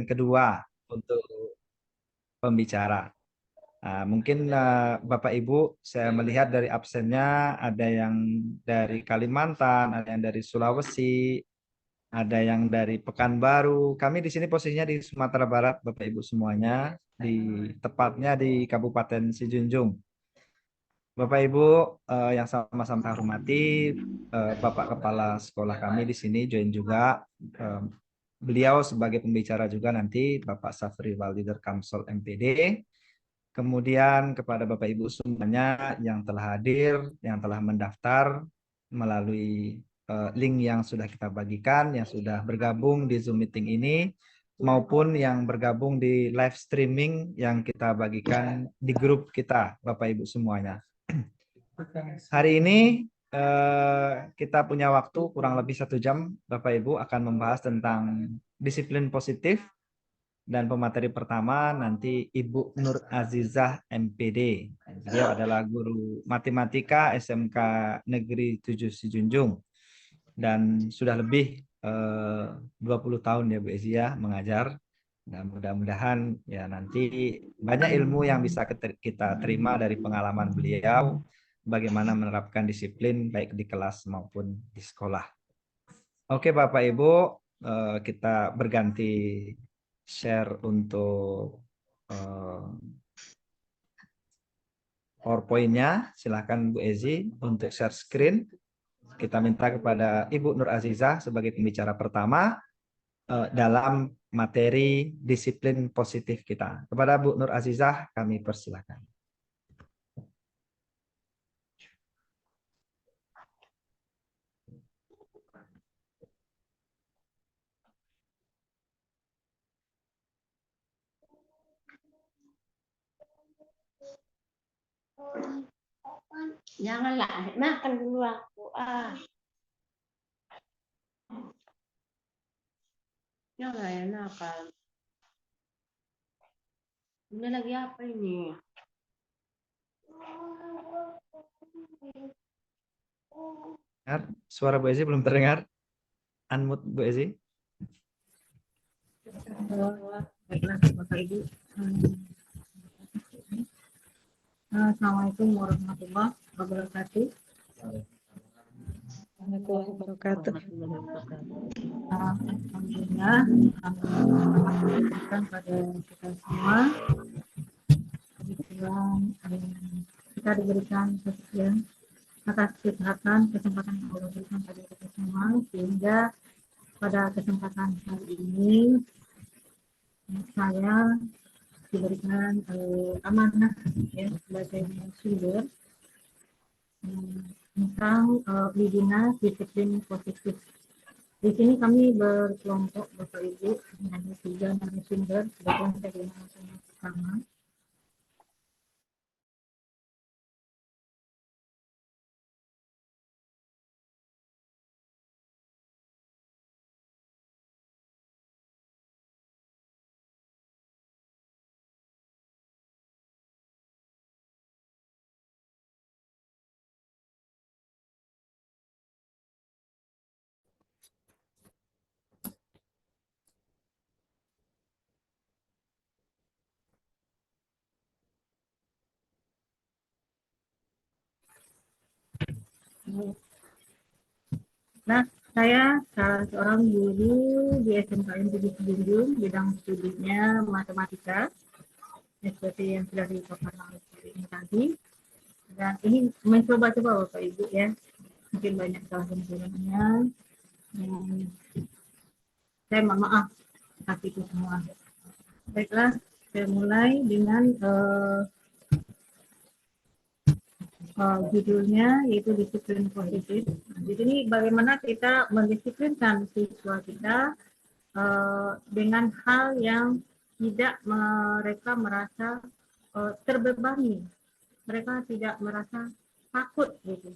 kedua untuk pembicara. Mungkin Bapak Ibu, saya melihat dari absennya ada yang dari Kalimantan, ada yang dari Sulawesi, ada yang dari Pekanbaru. Kami di sini posisinya di Sumatera Barat, Bapak Ibu semuanya, tepatnya di Kabupaten Sijunjung. Bapak Ibu yang sama-sama saya hormati, Bapak Kepala Sekolah kami di sini join juga. Eh, Beliau sebagai pembicara juga nanti Bapak Safri Leader Kamsel MPD. Kemudian kepada Bapak Ibu semuanya yang telah hadir, yang telah mendaftar melalui link yang sudah kita bagikan, yang sudah bergabung di Zoom meeting ini, maupun yang bergabung di live streaming yang kita bagikan di grup kita, Bapak Ibu semuanya. Hari ini kita punya waktu kurang lebih 1 jam, Bapak Ibu akan membahas tentang disiplin positif. Dan pemateri pertama nanti Ibu Nur Azizah MPD. Beliau adalah guru matematika SMK Negeri 7 Sijunjung. Dan sudah lebih 20 tahun ya Bu Ezi ya mengajar. Dan mudah-mudahan ya nanti banyak ilmu yang bisa kita terima dari pengalaman beliau. Bagaimana menerapkan disiplin baik di kelas maupun di sekolah. Oke Bapak Ibu, kita berganti share untuk PowerPoint-nya. Silakan Bu Ezi untuk share screen. Kita minta kepada Ibu Nur Azizah sebagai pembicara pertama dalam materi disiplin positif kita. Kepada Bu Nur Azizah kami persilakan. Janganlah, makan dulu aku. Jangan ya nakal. Ini lagi apa ini? Suara Bu Ezi belum terdengar. Unmute Bu Ezi. Baiklah Bapak Ibu. Assalamualaikum warahmatullahi wabarakatuh. Alhamdulillah, berikan pada kita semua. Kebetulan kita diberikan kesekian atas kesempatan yang Allah berikan pada kita semua, sehingga pada kesempatan hari ini saya diberikan amanah ya sebagai narasumber tentang webinar disiplin positif. Di sini kami berkelompok Bapak Ibu dengan 3 narasumber, kebetulan saya narasumber pertama. Nah, saya salah seorang guru di SMKN 7 Sijunjung, bidang studinya matematika, seperti yang sudah dipaparkan oleh Pak ini tadi. Dan ini mencoba-coba Bapak Ibu ya, mungkin banyak salah kekurangannya. Saya mohon maaf atas itu semua. Baiklah, saya mulai dengan judulnya yaitu disiplin positif. Jadi ini bagaimana kita mendisiplinkan siswa kita dengan hal yang tidak mereka merasa terbebani, mereka tidak merasa takut gitu.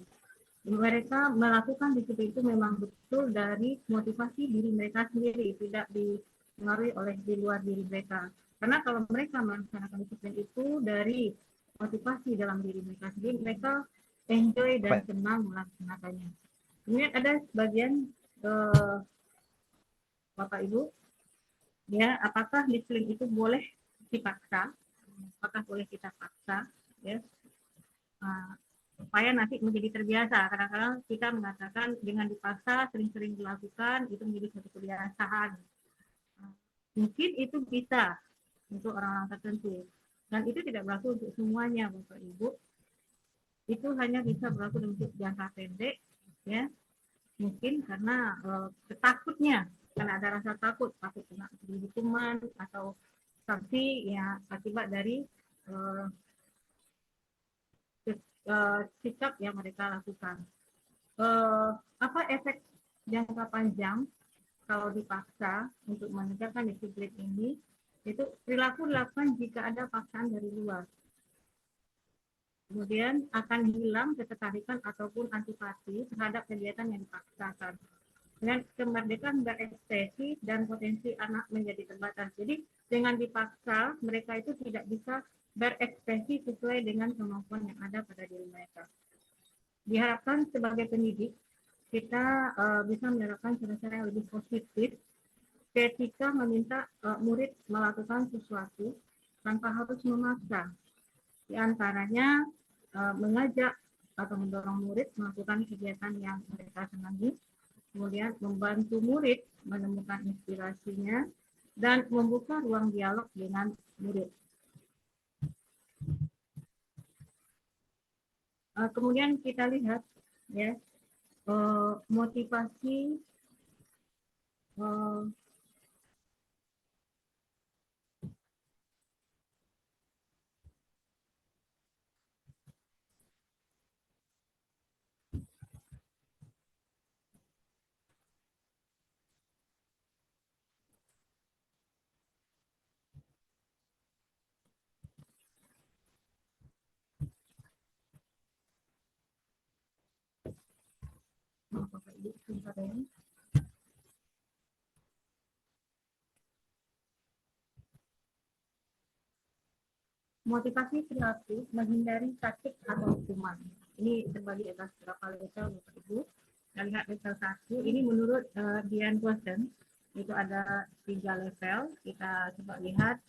Mereka melakukan disiplin itu memang betul dari motivasi diri mereka sendiri, tidak dipengaruhi oleh di luar diri mereka. Karena kalau mereka melaksanakan disiplin itu dari motivasi dalam diri mereka sendiri, mereka enjoy dan senang melaksanakannya. Kemudian ada sebagian Bapak Ibu ya, apakah disiplin itu boleh dipaksa, apakah boleh kita paksa, ya, supaya nanti menjadi terbiasa. Kadang-kadang kita mengatakan dengan dipaksa sering-sering dilakukan itu menjadi satu kebiasaan. Mungkin itu bisa untuk orang-orang tertentu, dan itu tidak berlaku untuk semuanya, Bapak Ibu. Itu hanya bisa berlaku untuk jangka pendek, ya, mungkin karena takutnya, karena ada rasa takut kena hukuman atau sanksi ya akibat dari sikap yang mereka lakukan. Apa efek jangka panjang kalau dipaksa untuk menegakkan disiplin ini? Itu perilaku dilakukan jika ada paksaan dari luar. Kemudian akan hilang ketertarikan ataupun antipati terhadap kegiatan yang dipaksakan. Dengan kemerdekaan berekspresi dan potensi anak menjadi terbatas. Jadi dengan dipaksa mereka itu tidak bisa berekspresi sesuai dengan kemampuan yang ada pada diri mereka. Diharapkan sebagai pendidik kita bisa menerapkan cara-cara yang lebih positif ketika meminta murid melakukan sesuatu tanpa harus memaksa. Di antaranya mengajak atau mendorong murid melakukan kegiatan yang mereka senangi, kemudian membantu murid menemukan inspirasinya, dan membuka ruang dialog dengan murid. Kemudian kita lihat ya motivasi motivasi perilaku menghindari sakit atau hukuman. Ini terbagi atas beberapa level, Bapak Ibu. Kita lihat level 1, ini menurut Dian Watson, itu ada 3 level. Kita coba lihat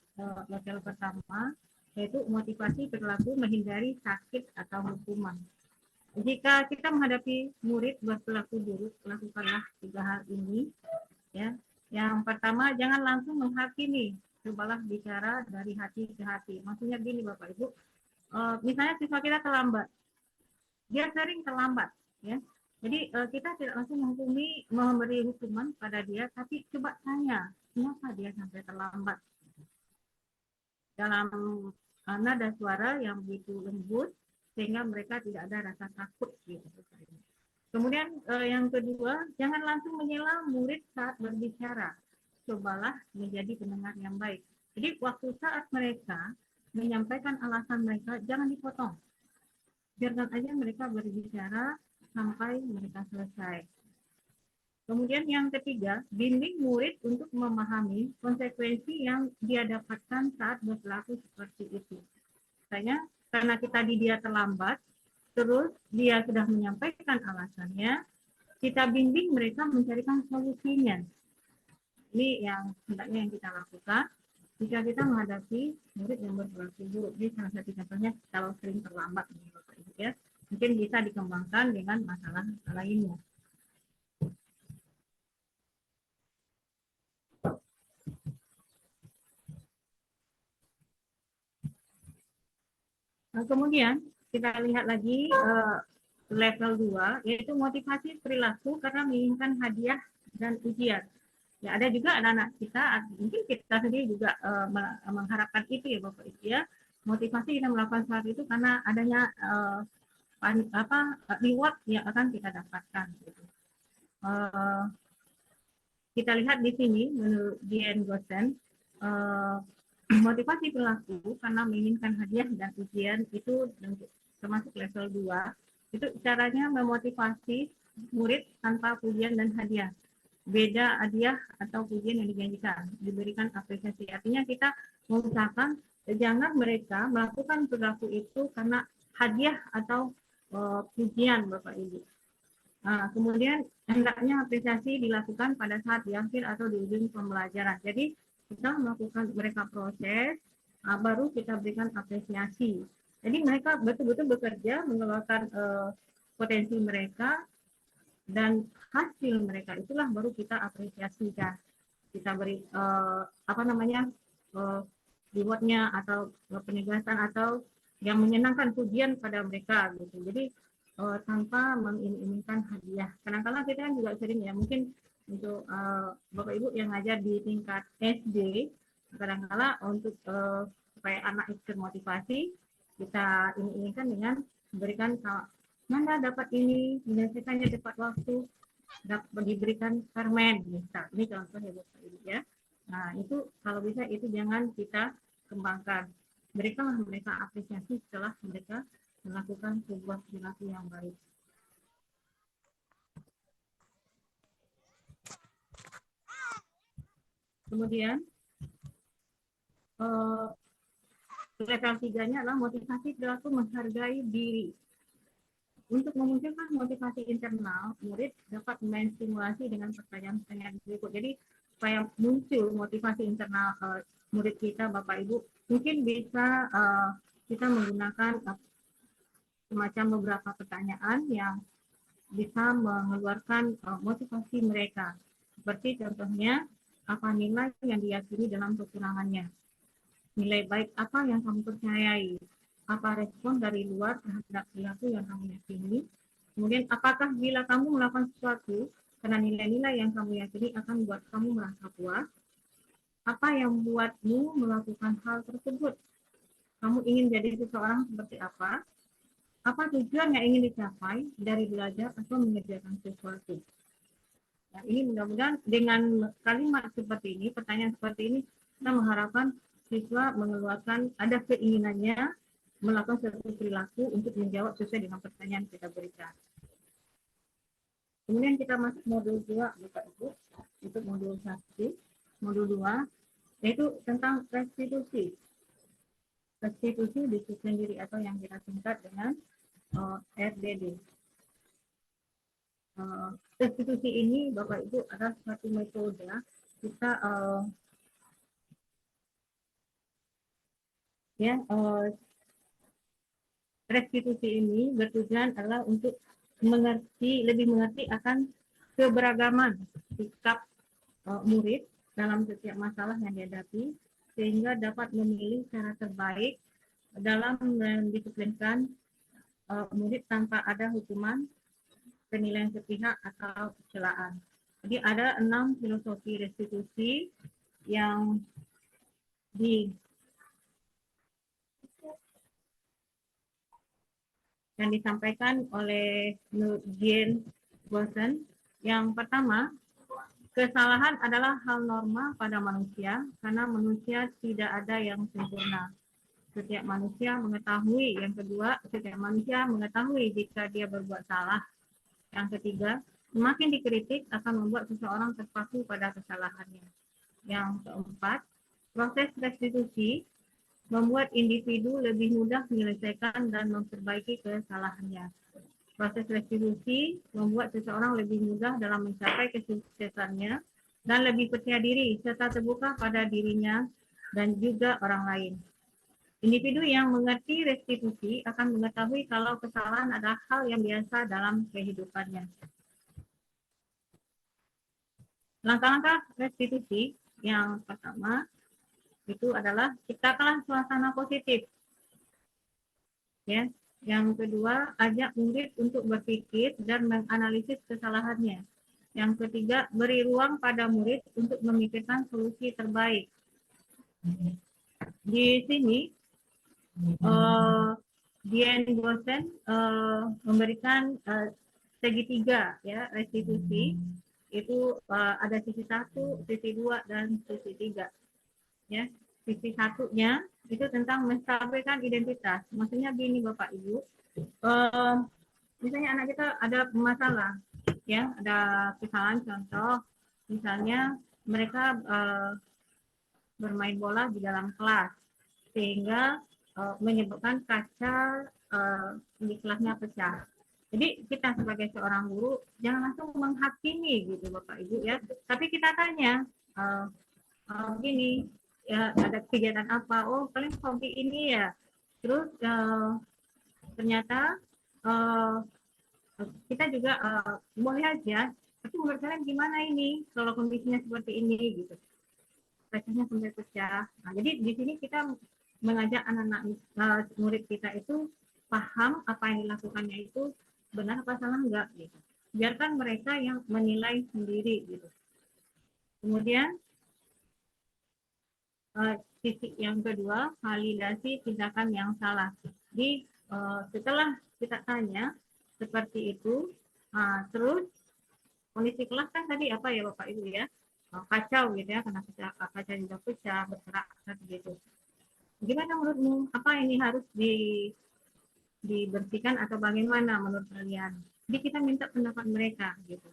level pertama, yaitu motivasi perilaku menghindari sakit atau hukuman. Jika kita menghadapi murid berperilaku buruk, lakukanlah 3 hal ini. Ya, yang pertama, jangan langsung menghakimi. Cobalah bicara dari hati ke hati. Maksudnya gini Bapak Ibu, misalnya siswa kita terlambat, dia sering terlambat, ya. Jadi kita tidak langsung menghukumi, memberi hukuman pada dia, tapi coba tanya, kenapa dia sampai terlambat? Dalam nada suara yang begitu lembut, sehingga mereka tidak ada rasa takut. Gitu. Kemudian yang kedua, jangan langsung menyela murid saat berbicara. Cobalah menjadi pendengar yang baik. Jadi waktu saat mereka menyampaikan alasan mereka, jangan dipotong. Biarkan aja mereka berbicara sampai mereka selesai. Kemudian yang ketiga, bimbing murid untuk memahami konsekuensi yang dia dapatkan saat berlaku seperti itu. Misalnya, karena tadi dia terlambat, terus dia sudah menyampaikan alasannya, kita bimbing mereka mencarikan solusinya. Ini yang hendaknya yang kita lakukan jika kita menghadapi murid yang berperilaku buruk. Jadi salah satu contohnya kalau sering terlambat, ya, mungkin bisa dikembangkan dengan masalah lainnya. Nah, kemudian kita lihat lagi level 2, yaitu motivasi perilaku karena menginginkan hadiah dan ujian. Ya, ada juga anak-anak kita, mungkin kita sendiri juga mengharapkan itu ya Bapak Ibu ya. Motivasi kita melakukan hal itu karena adanya reward yang akan kita dapatkan. Gitu. Kita lihat di sini menurut Dian Watson, motivasi perilaku karena menginginkan hadiah dan ujian itu termasuk level 2. Itu caranya memotivasi murid tanpa pujian dan hadiah. Beda hadiah atau pujian yang dijanjikan, diberikan apresiasi. Artinya kita mengusahakan jangan mereka melakukan perilaku itu karena hadiah atau pujian Bapak Ibu. Nah, kemudian hendaknya apresiasi dilakukan pada saat di akhir atau di ujung pembelajaran. Jadi kita melakukan mereka proses, baru kita berikan apresiasi. Jadi mereka betul-betul bekerja mengeluarkan potensi mereka, dan hasil mereka itulah baru kita apresiasikan. Kita beri rewardnya atau penegasan atau yang menyenangkan, pujian pada mereka gitu. Jadi tanpa mengiming-imingkan hadiah. Kadang-kadang kita kan juga sering ya, mungkin untuk Bapak Ibu yang ngajar di tingkat SD, kadang-kadang untuk supaya anak itu termotivasi, kita iming-imingkan dengan memberikan Nanda dapat ini, menyelesaikannya tepat waktu, dapat diberikan permen, misal. Ini contoh ya Bapak Ibu ya. Nah itu kalau bisa itu jangan kita kembangkan. Berikanlah mereka apresiasi setelah mereka melakukan sebuah perilaku yang baik. Kemudian level 3-nya adalah motivasi perilaku menghargai diri. Untuk memunculkan motivasi internal, murid dapat menstimulasi dengan pertanyaan-pertanyaan berikut. Jadi supaya muncul motivasi internal murid kita, Bapak Ibu, mungkin bisa kita menggunakan semacam beberapa pertanyaan yang bisa mengeluarkan motivasi mereka. Seperti contohnya, apa nilai yang diyakini dalam kekurangannya? Nilai baik apa yang kamu percayai? Apa respon dari luar terhadap perilaku yang kamu yakini? Kemudian, apakah bila kamu melakukan sesuatu karena nilai-nilai yang kamu yakini akan membuat kamu merasa puas? Apa yang membuatmu melakukan hal tersebut? Kamu ingin jadi seseorang seperti apa? Apa tujuan yang ingin dicapai dari belajar atau mengerjakan sesuatu? Nah, ini mudah-mudahan dengan kalimat seperti ini, pertanyaan seperti ini, kita mengharapkan siswa mengeluarkan ada keinginannya melakukan suatu perilaku untuk menjawab sesuai dengan pertanyaan yang kita berikan. Kemudian kita masuk modul 2, Bapak Ibu, untuk modul 1, modul 2, yaitu tentang restitusi. Restitusi disiplin diri atau yang kita singkat dengan RDD. Restitusi ini, Bapak Ibu, adalah suatu metode kita restitusi ini bertujuan adalah untuk lebih mengerti akan keberagaman sikap murid dalam setiap masalah yang dihadapi, sehingga dapat memilih cara terbaik dalam mendisiplinkan murid tanpa ada hukuman, penilaian sepihak atau celaan. Jadi ada 6 filosofi restitusi yang disampaikan oleh Jane Wilson. Yang pertama, kesalahan adalah hal normal pada manusia karena manusia tidak ada yang sempurna. Setiap manusia mengetahui. Yang kedua, setiap manusia mengetahui jika dia berbuat salah. Yang ketiga, semakin dikritik akan membuat seseorang terpaku pada kesalahannya. Yang keempat, proses restitusi membuat individu lebih mudah menyelesaikan dan memperbaiki kesalahannya. Proses restitusi membuat seseorang lebih mudah dalam mencapai kesuksesannya dan lebih percaya diri serta terbuka pada dirinya dan juga orang lain. Individu yang mengerti restitusi akan mengetahui kalau kesalahan adalah hal yang biasa dalam kehidupannya. Langkah-langkah restitusi yang pertama itu adalah ciptakanlah suasana positif. Ya, yang kedua, ajak murid untuk berpikir dan menganalisis kesalahannya. Yang ketiga, beri ruang pada murid untuk memikirkan solusi terbaik. Di sini, Dian Gosen memberikan segitiga ya restitusi, itu ada sisi 1, sisi 2, dan sisi 3. Ya, sisi satunya itu tentang menstabilkan identitas. Maksudnya gini Bapak Ibu, misalnya anak kita ada masalah, ya, ada kesalahan. Contoh, misalnya mereka bermain bola di dalam kelas sehingga menyebabkan kaca di kelasnya pecah. Jadi kita sebagai seorang guru jangan langsung menghakimi gitu Bapak Ibu ya, tapi kita tanya begini, ya ada kegiatan apa? Oh, paling hobi ini ya. Terus ternyata kita juga boleh aja, tapi menurut kalian gimana ini kalau kondisinya seperti ini gitu, kacanya sampai pecah. Nah, jadi di sini kita mengajak anak-anak murid kita itu paham apa yang dilakukannya itu benar apa salah enggak gitu. Biarkan mereka yang menilai sendiri gitu. Kemudian sisi yang kedua, validasi tindakan yang salah. Jadi setelah kita tanya seperti itu, terus kondisi kelas kan tadi apa ya Bapak Ibu ya, kacau gitu ya, karena kaca juga pecah, bergerak gitu. Gimana menurutmu? Apa ini harus dibersihkan atau bagaimana menurut kalian? Jadi kita minta pendapat mereka gitu.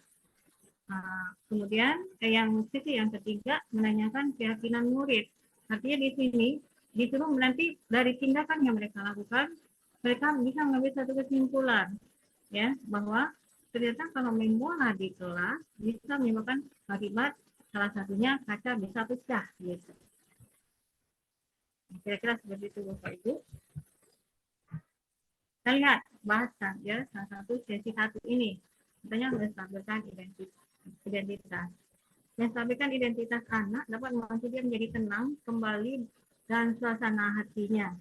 Kemudian yang sisi yang ketiga, menanyakan keyakinan murid. Artinya di sini disuruh nanti dari tindakan yang mereka lakukan, mereka bisa mengambil satu kesimpulan ya, bahwa ternyata kalau main bola di kelas bisa menyebabkan akibat salah satunya kaca bisa pecah gitu. Kira-kira seperti itu Bapak Ibu. Kita lihat bahasan ya, salah satu sesi satu ini katanya menstabilkan identitas. Menstabilkan identitas anak dapat membantu dia menjadi tenang kembali dan suasana hatinya.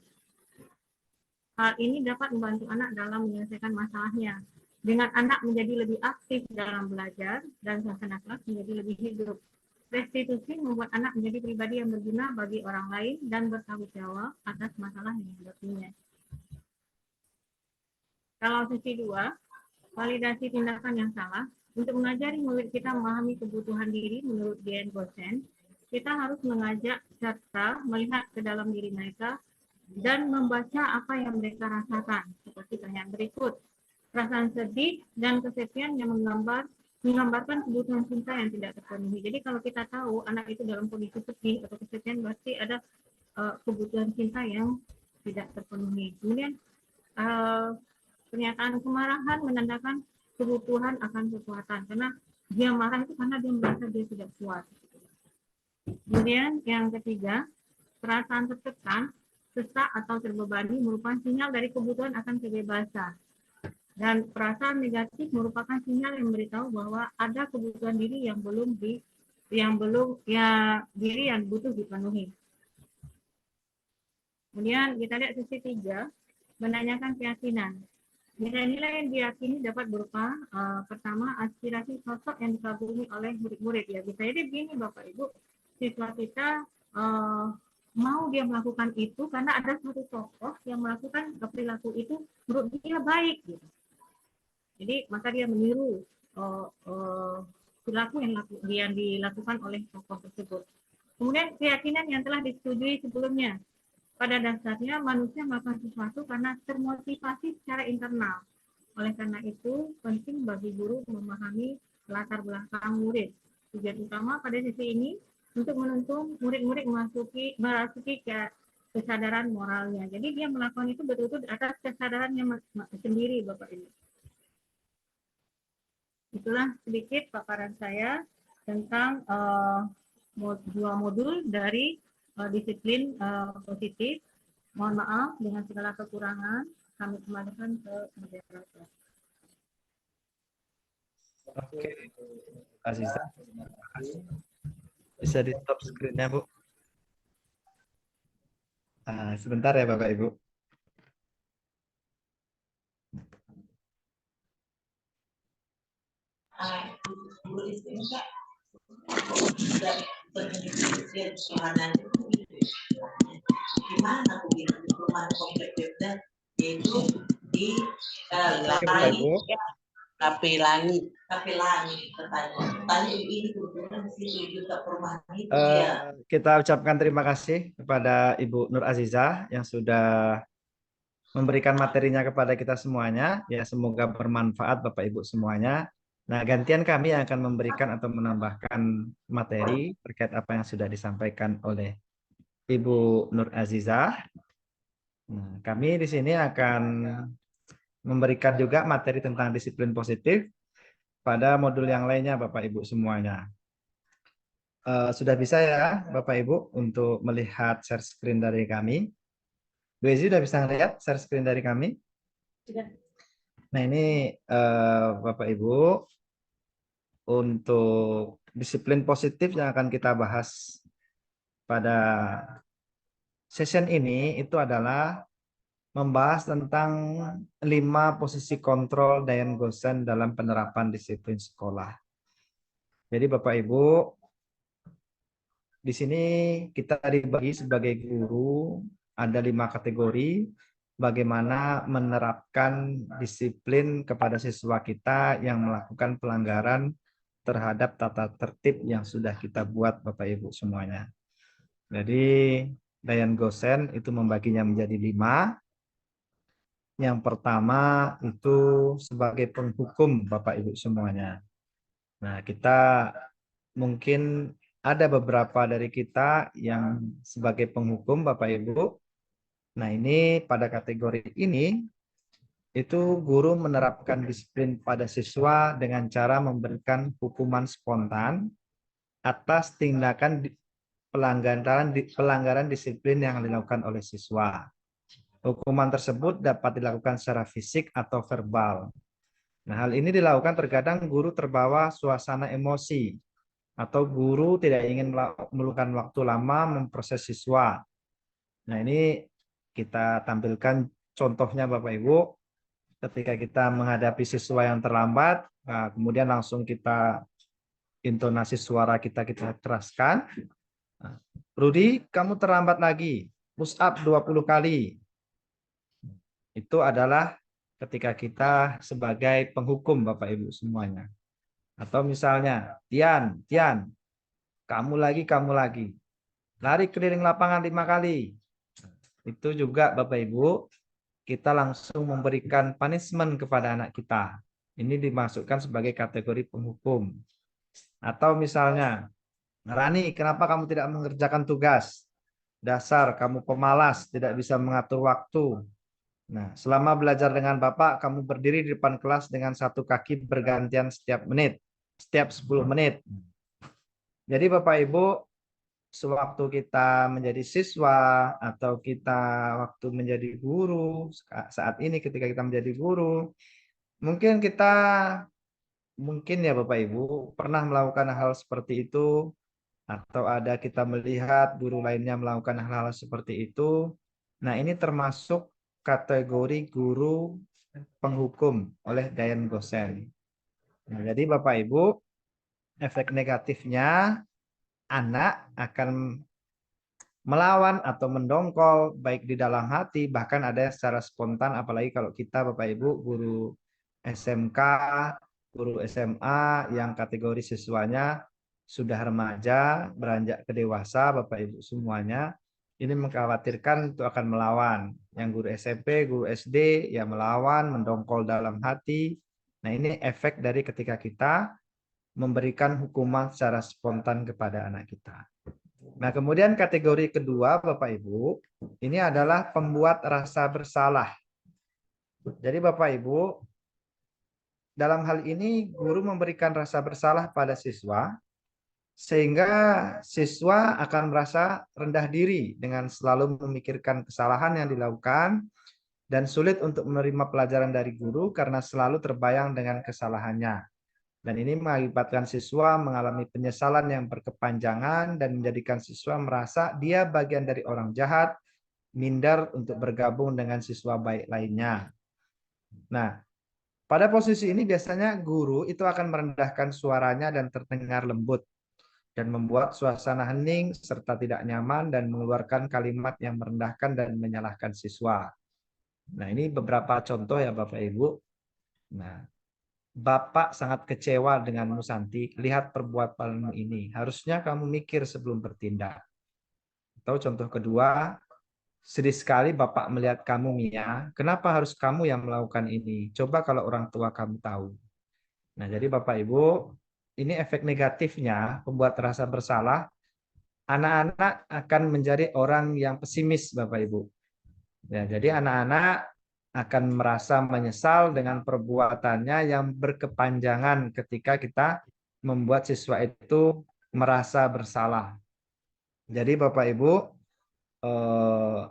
Hal ini dapat membantu anak dalam menyelesaikan masalahnya. Dengan anak menjadi lebih aktif dalam belajar dan suasana kelas menjadi lebih hidup. Restitusi membuat anak menjadi pribadi yang berguna bagi orang lain dan bertanggung jawab atas masalah yang dihadapinya. Kalau sesi 2, validasi tindakan yang salah. Untuk mengajari murid kita memahami kebutuhan diri menurut Dian Gosen, kita harus mengajak serta melihat ke dalam diri mereka dan membaca apa yang mereka rasakan. Seperti pertanyaan berikut. Perasaan sedih dan kesepian yang menggambarkan kebutuhan cinta yang tidak terpenuhi. Jadi kalau kita tahu anak itu dalam kondisi sedih atau kesepian, berarti ada kebutuhan cinta yang tidak terpenuhi. Kemudian pernyataan kemarahan menandakan kebutuhan akan kekuatan, karena dia marah itu karena dia merasa dia tidak kuat. Kemudian yang ketiga, perasaan tertekan, sesak atau terbebani merupakan sinyal dari kebutuhan akan kebebasan. Dan perasaan negatif merupakan sinyal yang memberitahu bahwa ada kebutuhan diri yang butuh dipenuhi. Kemudian kita lihat sisi 3, menanyakan keyakinan. Nilai-nilai yang diyakini dapat berupa pertama, aspirasi sosok yang dikagumi oleh murid-murid ya. Bisa jadi begini Bapak Ibu, siswa kita mau dia melakukan itu karena ada satu tokoh yang melakukan perilaku itu menurut dia baik gitu. Jadi maka dia meniru perilaku yang dilakukan oleh tokoh tersebut. Kemudian keyakinan yang telah disetujui sebelumnya. Pada dasarnya manusia melakukan sesuatu karena termotivasi secara internal. Oleh karena itu penting bagi guru memahami latar belakang murid. Tujuan utama pada sisi ini untuk menuntun murid-murid memasuki kesadaran moralnya. Jadi dia melakukan itu betul-betul atas kesadarannya sendiri Bapak Ibu. Itulah sedikit paparan saya tentang dua modul dari disiplin positif. Mohon maaf dengan segala kekurangan, kami kembalikan ke moderator. Oke, Aziza. Bisa di stop screen-nya, Bu. Sebentar ya, Bapak Ibu. Gimana aku bilang di perumahan komplek Bebda yaitu di Kapelangi tanya ini kebetulan di situ juga perumahan itu kita ucapkan terima kasih kepada Ibu Nur Aziza yang sudah memberikan materinya kepada kita semuanya. Ya, semoga bermanfaat Bapak Ibu semuanya. Nah, gantian kami yang akan memberikan atau menambahkan materi terkait apa yang sudah disampaikan oleh Ibu Nur Aziza. Nah, kami di sini akan memberikan juga materi tentang disiplin positif pada modul yang lainnya Bapak Ibu semuanya. sudah bisa ya Bapak Ibu untuk melihat share screen dari kami. Bu Ezi sudah bisa melihat share screen dari kami? Sudah. Nah ini Bapak Ibu untuk disiplin positif yang akan kita bahas pada session ini itu adalah membahas tentang 5 posisi kontrol Dian Gosen dalam penerapan disiplin sekolah. Jadi Bapak Ibu, di sini kita dibagi sebagai guru, ada 5 kategori bagaimana menerapkan disiplin kepada siswa kita yang melakukan pelanggaran terhadap tata tertib yang sudah kita buat Bapak Ibu semuanya. Jadi Dian Gosen itu membaginya menjadi 5. Yang pertama itu sebagai penghukum Bapak Ibu semuanya. Nah, kita mungkin ada beberapa dari kita yang sebagai penghukum Bapak Ibu. Nah, ini pada kategori ini itu guru menerapkan disiplin pada siswa dengan cara memberikan hukuman spontan atas tindakan pelanggaran disiplin yang dilakukan oleh siswa. Hukuman tersebut dapat dilakukan secara fisik atau verbal. Nah, hal ini dilakukan terkadang guru terbawa suasana emosi atau guru tidak ingin meluangkan waktu lama memproses siswa. Nah, ini kita tampilkan contohnya Bapak Ibu. Ketika kita menghadapi siswa yang terlambat, nah, kemudian langsung kita intonasi suara kita keraskan. Nah, Rudi, kamu terlambat lagi. Push up 20 kali. Itu adalah ketika kita sebagai penghukum Bapak Ibu semuanya. Atau misalnya, Tian, kamu lagi. Lari keliling lapangan 5 kali. Itu juga Bapak Ibu, kita langsung memberikan punishment kepada anak kita. Ini dimasukkan sebagai kategori penghukum. Atau misalnya, Rani, kenapa kamu tidak mengerjakan tugas? Dasar, kamu pemalas, tidak bisa mengatur waktu. Nah, selama belajar dengan Bapak, kamu berdiri di depan kelas dengan satu kaki bergantian setiap 10 menit. Jadi Bapak Ibu, sewaktu kita menjadi siswa atau kita waktu menjadi guru, saat ini ketika kita menjadi guru, mungkin ya Bapak Ibu pernah melakukan hal seperti itu, atau ada kita melihat guru lainnya melakukan hal-hal seperti itu. Nah, ini termasuk kategori guru penghukum oleh Dian Gosen. Nah, jadi Bapak Ibu, efek negatifnya anak akan melawan atau mendongkol baik di dalam hati, bahkan ada secara spontan, apalagi kalau kita Bapak Ibu guru SMK, guru SMA yang kategori siswanya sudah remaja, beranjak ke dewasa, Bapak Ibu semuanya, ini mengkhawatirkan itu akan melawan. Yang guru SMP, guru SD, ya melawan, mendongkol dalam hati. Nah, ini efek dari ketika kita memberikan hukuman secara spontan kepada anak kita. Nah, kemudian kategori kedua, Bapak Ibu, ini adalah pembuat rasa bersalah. Jadi Bapak Ibu, dalam hal ini guru memberikan rasa bersalah pada siswa, sehingga siswa akan merasa rendah diri dengan selalu memikirkan kesalahan yang dilakukan dan sulit untuk menerima pelajaran dari guru karena selalu terbayang dengan kesalahannya. Dan ini mengakibatkan siswa mengalami penyesalan yang berkepanjangan dan menjadikan siswa merasa dia bagian dari orang jahat, minder untuk bergabung dengan siswa baik lainnya. Nah, pada posisi ini biasanya guru itu akan merendahkan suaranya dan terdengar lembut dan membuat suasana hening serta tidak nyaman dan mengeluarkan kalimat yang merendahkan dan menyalahkan siswa. Nah, ini beberapa contoh ya Bapak Ibu. Nah, Bapak sangat kecewa denganmu Santi, lihat perbuatanmu ini. Harusnya kamu mikir sebelum bertindak. Atau contoh kedua, sedih sekali Bapak melihat kamu Mia, kenapa harus kamu yang melakukan ini? Coba kalau orang tua kamu tahu. Nah, jadi Bapak Ibu, ini efek negatifnya, membuat rasa bersalah, anak-anak akan menjadi orang yang pesimis Bapak Ibu. Ya, jadi anak-anak akan merasa menyesal dengan perbuatannya yang berkepanjangan ketika kita membuat siswa itu merasa bersalah. Jadi Bapak Ibu,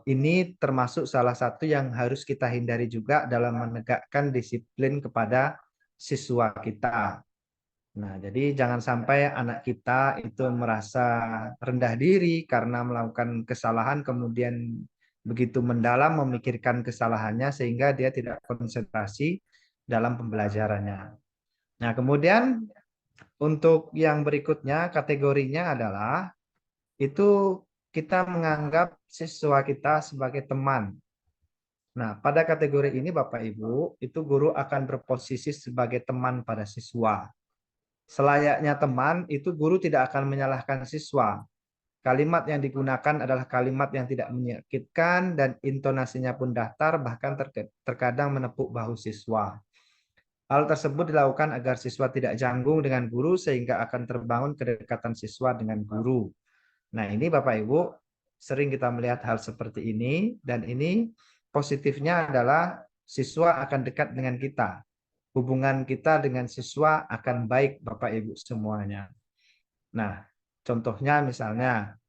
ini termasuk salah satu yang harus kita hindari juga dalam menegakkan disiplin kepada siswa kita. Nah, jadi jangan sampai anak kita itu merasa rendah diri karena melakukan kesalahan, kemudian begitu mendalam memikirkan kesalahannya sehingga dia tidak konsentrasi dalam pembelajarannya. Nah, kemudian untuk yang berikutnya kategorinya adalah itu kita menganggap siswa kita sebagai teman. Nah, pada kategori ini Bapak Ibu, itu guru akan berposisi sebagai teman pada siswa. Selayaknya teman, itu guru tidak akan menyalahkan siswa. Kalimat yang digunakan adalah kalimat yang tidak menyakitkan dan intonasinya pun datar, bahkan terkadang menepuk bahu siswa. Hal tersebut dilakukan agar siswa tidak canggung dengan guru sehingga akan terbangun kedekatan siswa dengan guru. Nah, ini Bapak Ibu sering kita melihat hal seperti ini, dan ini positifnya adalah siswa akan dekat dengan kita. Hubungan kita dengan siswa akan baik Bapak Ibu semuanya. Nah, contohnya misalnya,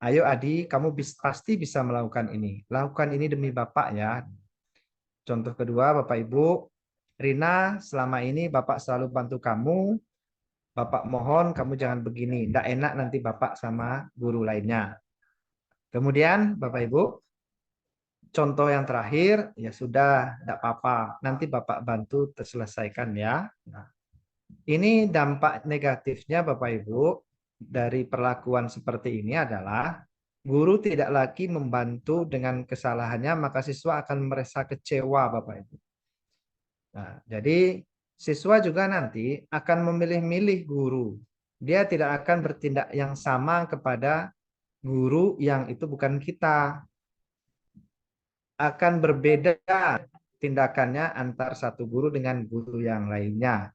ayo Adi, kamu pasti bisa melakukan ini. Lakukan ini demi Bapak ya. Contoh kedua, Bapak Ibu, Rina, selama ini Bapak selalu bantu kamu. Bapak mohon kamu jangan begini. Tidak enak nanti Bapak sama guru lainnya. Kemudian Bapak Ibu, contoh yang terakhir, ya sudah, tidak apa-apa. Nanti Bapak bantu terselesaikan ya. Nah, ini dampak negatifnya Bapak Ibu dari perlakuan seperti ini adalah guru tidak lagi membantu dengan kesalahannya, maka siswa akan merasa kecewa Bapak Ibu. Nah, jadi siswa juga nanti akan memilih-milih guru. Dia tidak akan bertindak yang sama kepada guru yang itu bukan kita. Akan berbeda tindakannya antar satu guru dengan guru yang lainnya.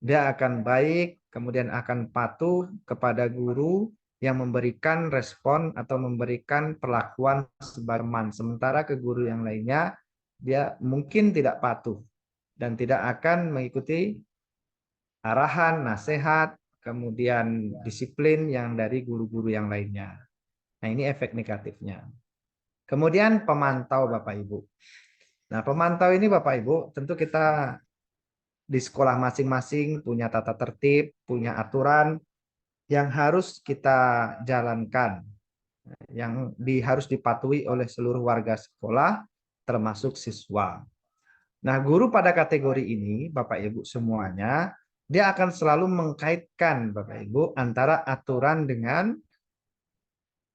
Dia akan baik, kemudian akan patuh kepada guru yang memberikan respon atau memberikan perlakuan sebagai teman. Sementara ke guru yang lainnya, dia mungkin tidak patuh dan tidak akan mengikuti arahan, nasihat, kemudian disiplin yang dari guru-guru yang lainnya. Nah, ini efek negatifnya. Kemudian pemantau Bapak Ibu. Nah, pemantau ini Bapak Ibu, tentu kita di sekolah masing-masing punya tata tertib, punya aturan yang harus kita jalankan, yang harus dipatuhi oleh seluruh warga sekolah, termasuk siswa. Nah, guru pada kategori ini, Bapak Ibu semuanya, dia akan selalu mengkaitkan Bapak Ibu antara aturan dengan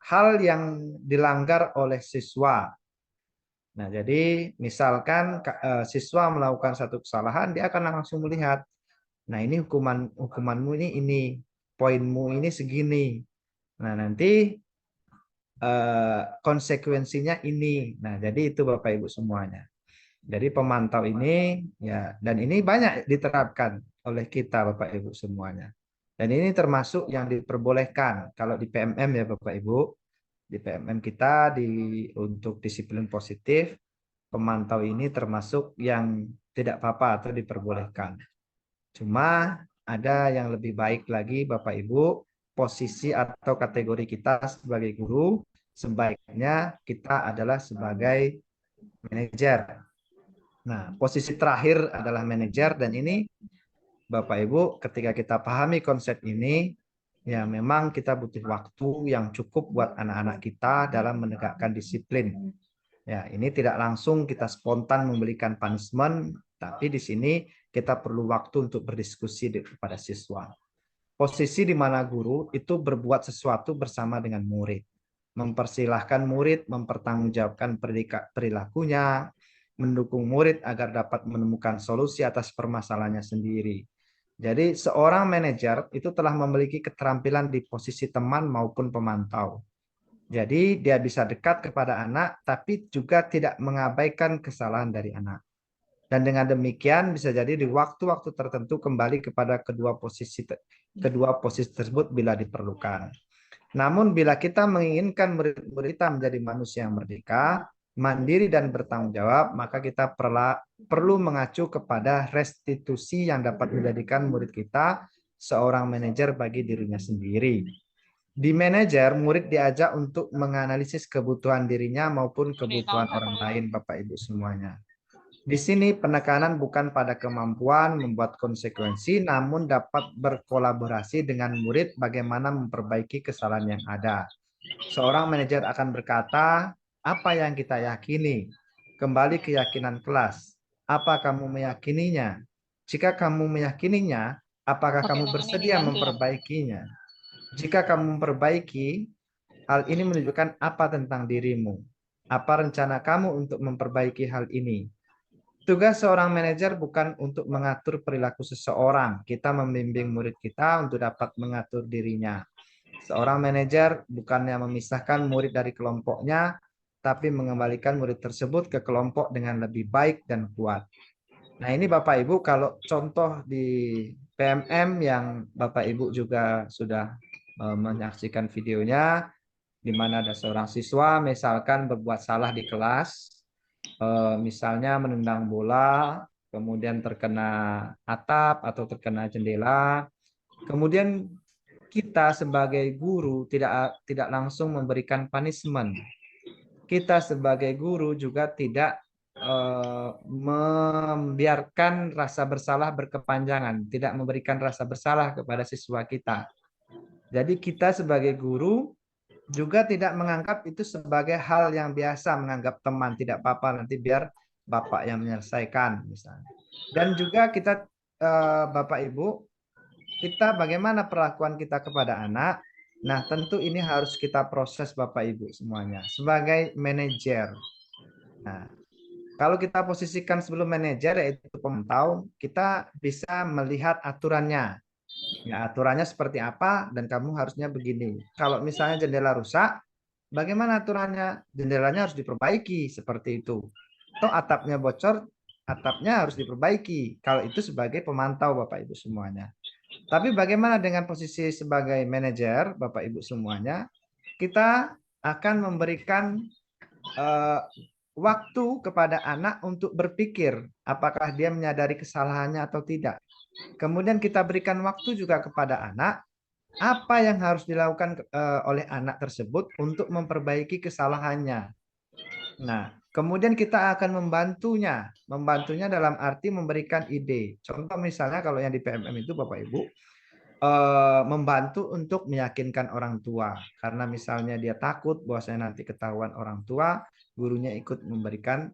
hal yang dilanggar oleh siswa. Nah, jadi misalkan siswa melakukan satu kesalahan, dia akan langsung melihat, nah ini hukumanmu ini, poinmu ini segini. Nah, nanti konsekuensinya ini. Nah, jadi itu Bapak Ibu semuanya. Jadi pemantau ini ya, dan ini banyak diterapkan oleh kita Bapak Ibu semuanya. Dan ini termasuk yang diperbolehkan kalau di PMM ya Bapak Ibu. Di PMM kita untuk disiplin positif, pemantau ini termasuk yang tidak apa-apa atau diperbolehkan. Cuma ada yang lebih baik lagi Bapak Ibu, posisi atau kategori kita sebagai guru, sebaiknya kita adalah sebagai manajer. Nah, posisi terakhir adalah manajer, dan ini Bapak Ibu ketika kita pahami konsep ini, ya memang kita butuh waktu yang cukup buat anak-anak kita dalam menegakkan disiplin. Ya, ini tidak langsung kita spontan memberikan punishment, tapi di sini kita perlu waktu untuk berdiskusi kepada siswa. Posisi di mana guru itu berbuat sesuatu bersama dengan murid. Mempersilahkan murid mempertanggungjawabkan perilakunya, mendukung murid agar dapat menemukan solusi atas permasalahannya sendiri. Jadi seorang manajer itu telah memiliki keterampilan di posisi teman maupun pemantau. Jadi dia bisa dekat kepada anak, tapi juga tidak mengabaikan kesalahan dari anak. Dan dengan demikian bisa jadi di waktu-waktu tertentu kembali kepada kedua posisi tersebut bila diperlukan. Namun bila kita menginginkan murid-murid kita menjadi manusia yang merdeka, mandiri dan bertanggung jawab, maka kita perlu mengacu kepada restitusi yang dapat menjadikan murid kita seorang manajer bagi dirinya sendiri. Di manajer, murid diajak untuk menganalisis kebutuhan dirinya maupun kebutuhan orang lain, Bapak Ibu semuanya. Di sini penekanan bukan pada kemampuan membuat konsekuensi, namun dapat berkolaborasi dengan murid bagaimana memperbaiki kesalahan yang ada. Seorang manajer akan berkata, apa yang kita yakini? Kembali keyakinan kelas. Apa kamu meyakininya? Jika kamu meyakininya, apakah kamu bersedia memperbaikinya? Jika kamu memperbaiki, hal ini menunjukkan apa tentang dirimu? Apa rencana kamu untuk memperbaiki hal ini? Tugas seorang manajer bukan untuk mengatur perilaku seseorang. Kita membimbing murid kita untuk dapat mengatur dirinya. Seorang manajer bukannya memisahkan murid dari kelompoknya, tapi mengembalikan murid tersebut ke kelompok dengan lebih baik dan kuat. Nah, ini Bapak Ibu, kalau contoh di PMM yang Bapak Ibu juga sudah menyaksikan videonya, di mana ada seorang siswa misalkan berbuat salah di kelas, misalnya menendang bola, kemudian terkena atap atau terkena jendela, kemudian kita sebagai guru tidak langsung memberikan punishment. Kita sebagai guru juga tidak membiarkan rasa bersalah berkepanjangan, tidak memberikan rasa bersalah kepada siswa kita. Jadi kita sebagai guru juga tidak menganggap itu sebagai hal yang biasa, menganggap teman tidak apa-apa, nanti biar Bapak yang menyelesaikan misalnya. Dan juga kita Bapak Ibu, kita bagaimana perlakuan kita kepada anak. Nah, tentu ini harus kita proses Bapak Ibu semuanya sebagai manajer. Nah, kalau kita posisikan sebelum manajer yaitu pemantau, kita bisa melihat aturannya. Ya, aturannya seperti apa dan kamu harusnya begini. Kalau misalnya jendela rusak, bagaimana aturannya? Jendelanya harus diperbaiki seperti itu. Atau atapnya bocor, atapnya harus diperbaiki. Kalau itu sebagai pemantau Bapak Ibu semuanya. Tapi bagaimana dengan posisi sebagai manajer Bapak Ibu semuanya? Kita akan memberikan waktu kepada anak untuk berpikir apakah dia menyadari kesalahannya atau tidak. Kemudian kita berikan waktu juga kepada anak apa yang harus dilakukan oleh anak tersebut untuk memperbaiki kesalahannya. Nah, kemudian kita akan membantunya dalam arti memberikan ide. Contoh misalnya kalau yang di PMM itu Bapak Ibu membantu untuk meyakinkan orang tua, karena misalnya dia takut bahwasanya nanti ketahuan orang tua, gurunya ikut memberikan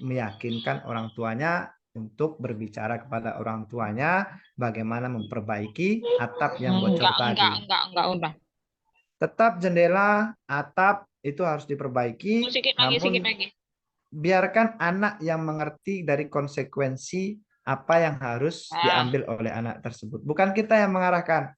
meyakinkan orang tuanya untuk berbicara kepada orang tuanya bagaimana memperbaiki atap yang bocor tadi. Enggak, udah. Tetap jendela, atap itu harus diperbaiki, namun biarkan anak yang mengerti dari konsekuensi apa yang harus diambil oleh anak tersebut. Bukan kita yang mengarahkan.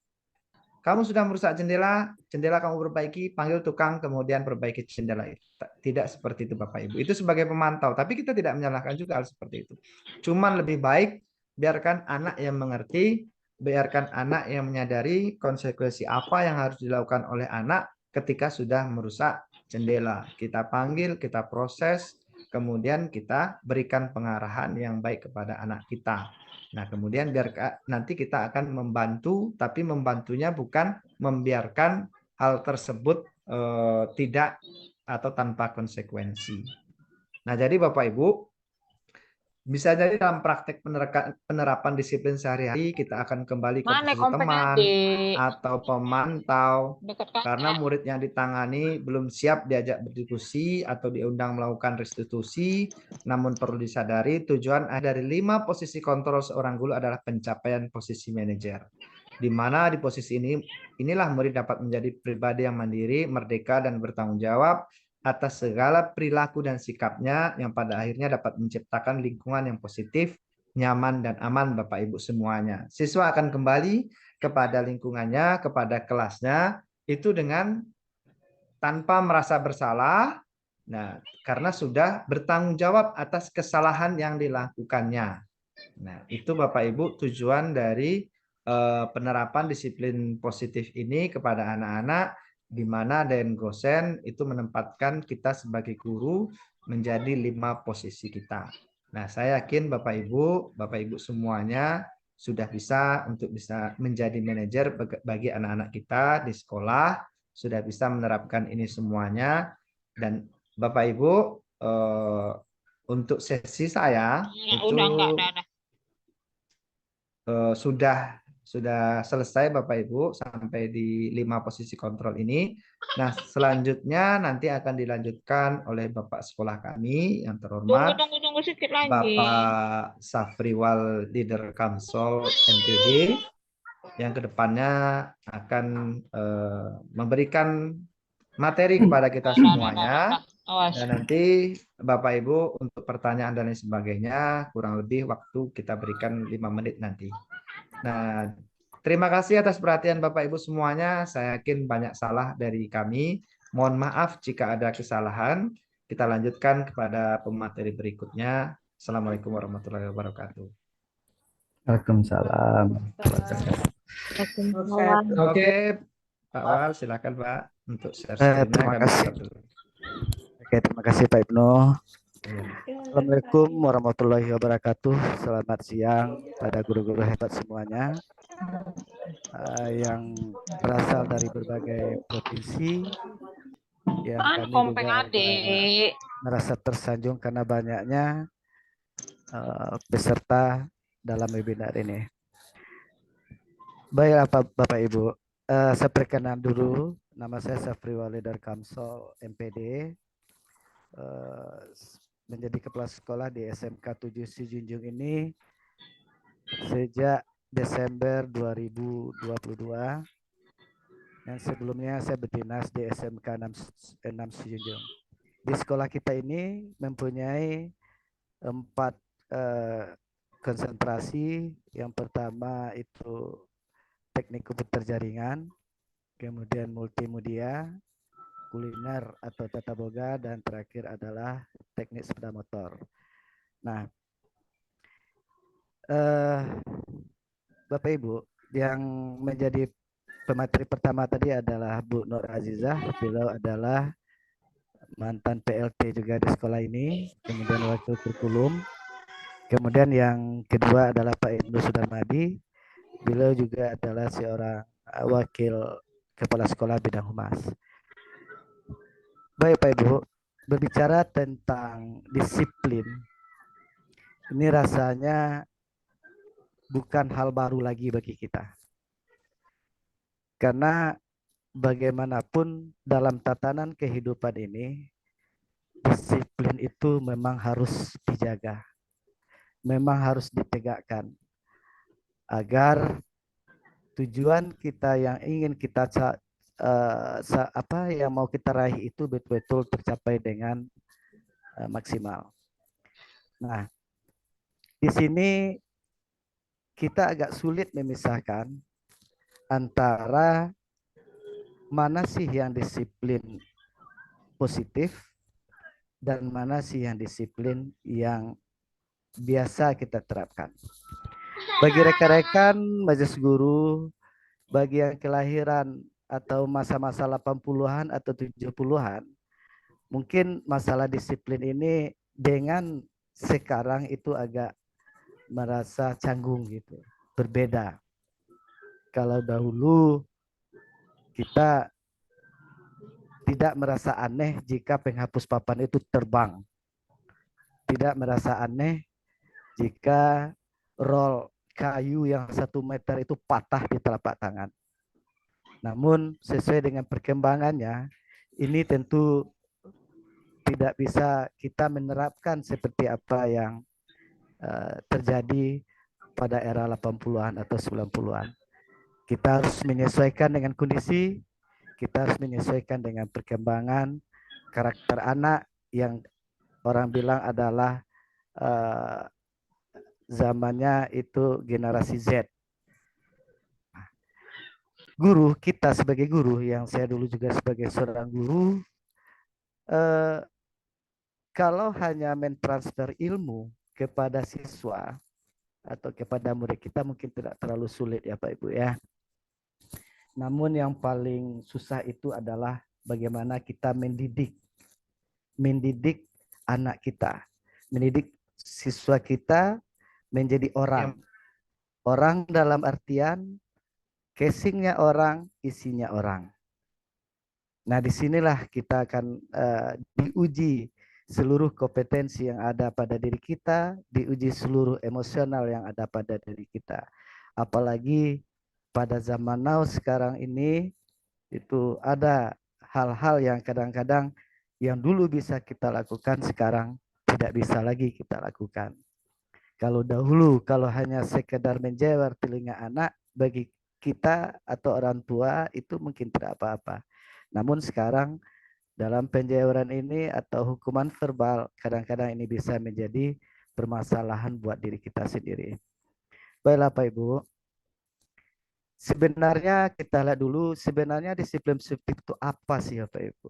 Kamu sudah merusak jendela, jendela kamu perbaiki, panggil tukang, kemudian perbaiki jendela itu. Tidak seperti itu Bapak Ibu. Itu sebagai pemantau, tapi kita tidak menyalahkan juga hal seperti itu. Cuman lebih baik biarkan anak yang mengerti, biarkan anak yang menyadari konsekuensi apa yang harus dilakukan oleh anak ketika sudah merusak jendela. Kita panggil, kita proses, kemudian kita berikan pengarahan yang baik kepada anak kita. Nah, kemudian nanti kita akan membantu, tapi membantunya bukan membiarkan hal tersebut tidak atau tanpa konsekuensi. Nah, jadi Bapak Ibu, bisa jadi dalam praktek penerapan disiplin sehari-hari kita akan kembali ke posisi teman atau pemantau karena murid yang ditangani belum siap diajak berdiskusi atau diundang melakukan restitusi. Namun perlu disadari tujuan dari 5 posisi kontrol seorang guru adalah pencapaian posisi manajer. Di mana di posisi inilah murid dapat menjadi pribadi yang mandiri, merdeka dan bertanggung jawab atas segala perilaku dan sikapnya yang pada akhirnya dapat menciptakan lingkungan yang positif, nyaman, dan aman Bapak Ibu semuanya. Siswa akan kembali kepada lingkungannya, kepada kelasnya, itu dengan tanpa merasa bersalah, nah, karena sudah bertanggung jawab atas kesalahan yang dilakukannya. Nah, itu Bapak Ibu tujuan dari penerapan disiplin positif ini kepada anak-anak, di mana Dan Gosen itu menempatkan kita sebagai guru menjadi 5 posisi kita. Nah, saya yakin Bapak Ibu semuanya sudah bisa untuk bisa menjadi manajer bagi anak-anak kita di sekolah, sudah bisa menerapkan ini semuanya. Dan Bapak Ibu, untuk sesi saya itu sudah selesai Bapak Ibu sampai di 5 posisi kontrol ini. Nah, selanjutnya nanti akan dilanjutkan oleh Bapak sekolah kami yang terhormat Tunggu sedikit lagi. Bapak Safriwal Leader Kamsol MPD yang kedepannya akan memberikan materi kepada kita semuanya. Dan nanti Bapak Ibu untuk pertanyaan dan lain sebagainya kurang lebih waktu kita berikan 5 menit nanti. Nah, terima kasih atas perhatian Bapak Ibu semuanya. Saya yakin banyak salah dari kami. Mohon maaf jika ada kesalahan. Kita lanjutkan kepada pemateri berikutnya. Assalamualaikum warahmatullahi wabarakatuh. Waalaikumsalam. Oke, Pak Wal, silakan Pak untuk share screen-nya. Terima Kami kasih. stop dulu. Oke, terima kasih Pak Ibnu. Iya. Assalamualaikum warahmatullahi wabarakatuh. Selamat siang pada guru-guru hebat semuanya yang berasal dari berbagai provinsi. Yang kami juga merasa tersanjung karena banyaknya peserta dalam webinar ini. Baik Bapak Ibu, saya perkenalan dulu. Nama saya Safriwal Leader Kamsol MPD. Menjadi kepala sekolah di SMK 7 Sijunjung ini sejak Desember 2022. Yang sebelumnya saya berdinas di SMK 6 Sijunjung. Di sekolah kita ini mempunyai 4 konsentrasi. Yang pertama itu teknik komputer jaringan, kemudian multimedia, kuliner atau tata boga, dan terakhir adalah teknik sepeda motor. Nah, Bapak Ibu, yang menjadi pemateri pertama tadi adalah Bu Nur Azizah. Beliau adalah mantan PLT juga di sekolah ini, kemudian wakil kurikulum. Kemudian yang kedua adalah Pak Ibnu Sudarmadi. Beliau juga adalah seorang wakil kepala sekolah bidang humas. Baik Pak Ibu, berbicara tentang disiplin, ini rasanya bukan hal baru lagi bagi kita. Karena bagaimanapun dalam tatanan kehidupan ini, disiplin itu memang harus dijaga, memang harus ditegakkan, agar tujuan kita yang ingin kita yang mau kita raih itu betul-betul tercapai dengan maksimal. Nah, di sini kita agak sulit memisahkan antara mana sih yang disiplin positif dan mana sih yang disiplin yang biasa kita terapkan. Bagi rekan-rekan majelis guru, bagi yang kelahiran atau masa-masa 80-an atau 70-an, mungkin masalah disiplin ini dengan sekarang itu agak merasa canggung gitu, berbeda. Kalau dahulu kita tidak merasa aneh jika penghapus papan itu terbang. Tidak merasa aneh jika roll kayu yang 1 meter itu patah di telapak tangan. Namun sesuai dengan perkembangannya, ini tentu tidak bisa kita menerapkan seperti apa yang terjadi pada era 80-an atau 90-an. Kita harus menyesuaikan dengan kondisi, kita harus menyesuaikan dengan perkembangan karakter anak yang orang bilang adalah zamannya itu generasi Z. Guru, kita sebagai guru, yang saya dulu juga sebagai seorang guru, kalau hanya mentransfer ilmu kepada siswa atau kepada murid kita mungkin tidak terlalu sulit ya Pak Ibu ya. Namun yang paling susah itu adalah bagaimana kita mendidik anak kita, mendidik siswa kita menjadi orang Orang dalam artian casingnya orang, isinya orang. Nah, disinilah kita akan diuji seluruh kompetensi yang ada pada diri kita, diuji seluruh emosional yang ada pada diri kita. Apalagi pada zaman now sekarang ini, itu ada hal-hal yang kadang-kadang yang dulu bisa kita lakukan, sekarang tidak bisa lagi kita lakukan. Kalau dahulu, kalau hanya sekedar menjewer telinga anak, bagi kita atau orang tua itu mungkin tidak apa-apa. Namun sekarang dalam penjeweran ini atau hukuman verbal, kadang-kadang ini bisa menjadi permasalahan buat diri kita sendiri. Baiklah Pak Ibu, sebenarnya kita lihat dulu, sebenarnya disiplin positif itu apa sih ya Pak Ibu?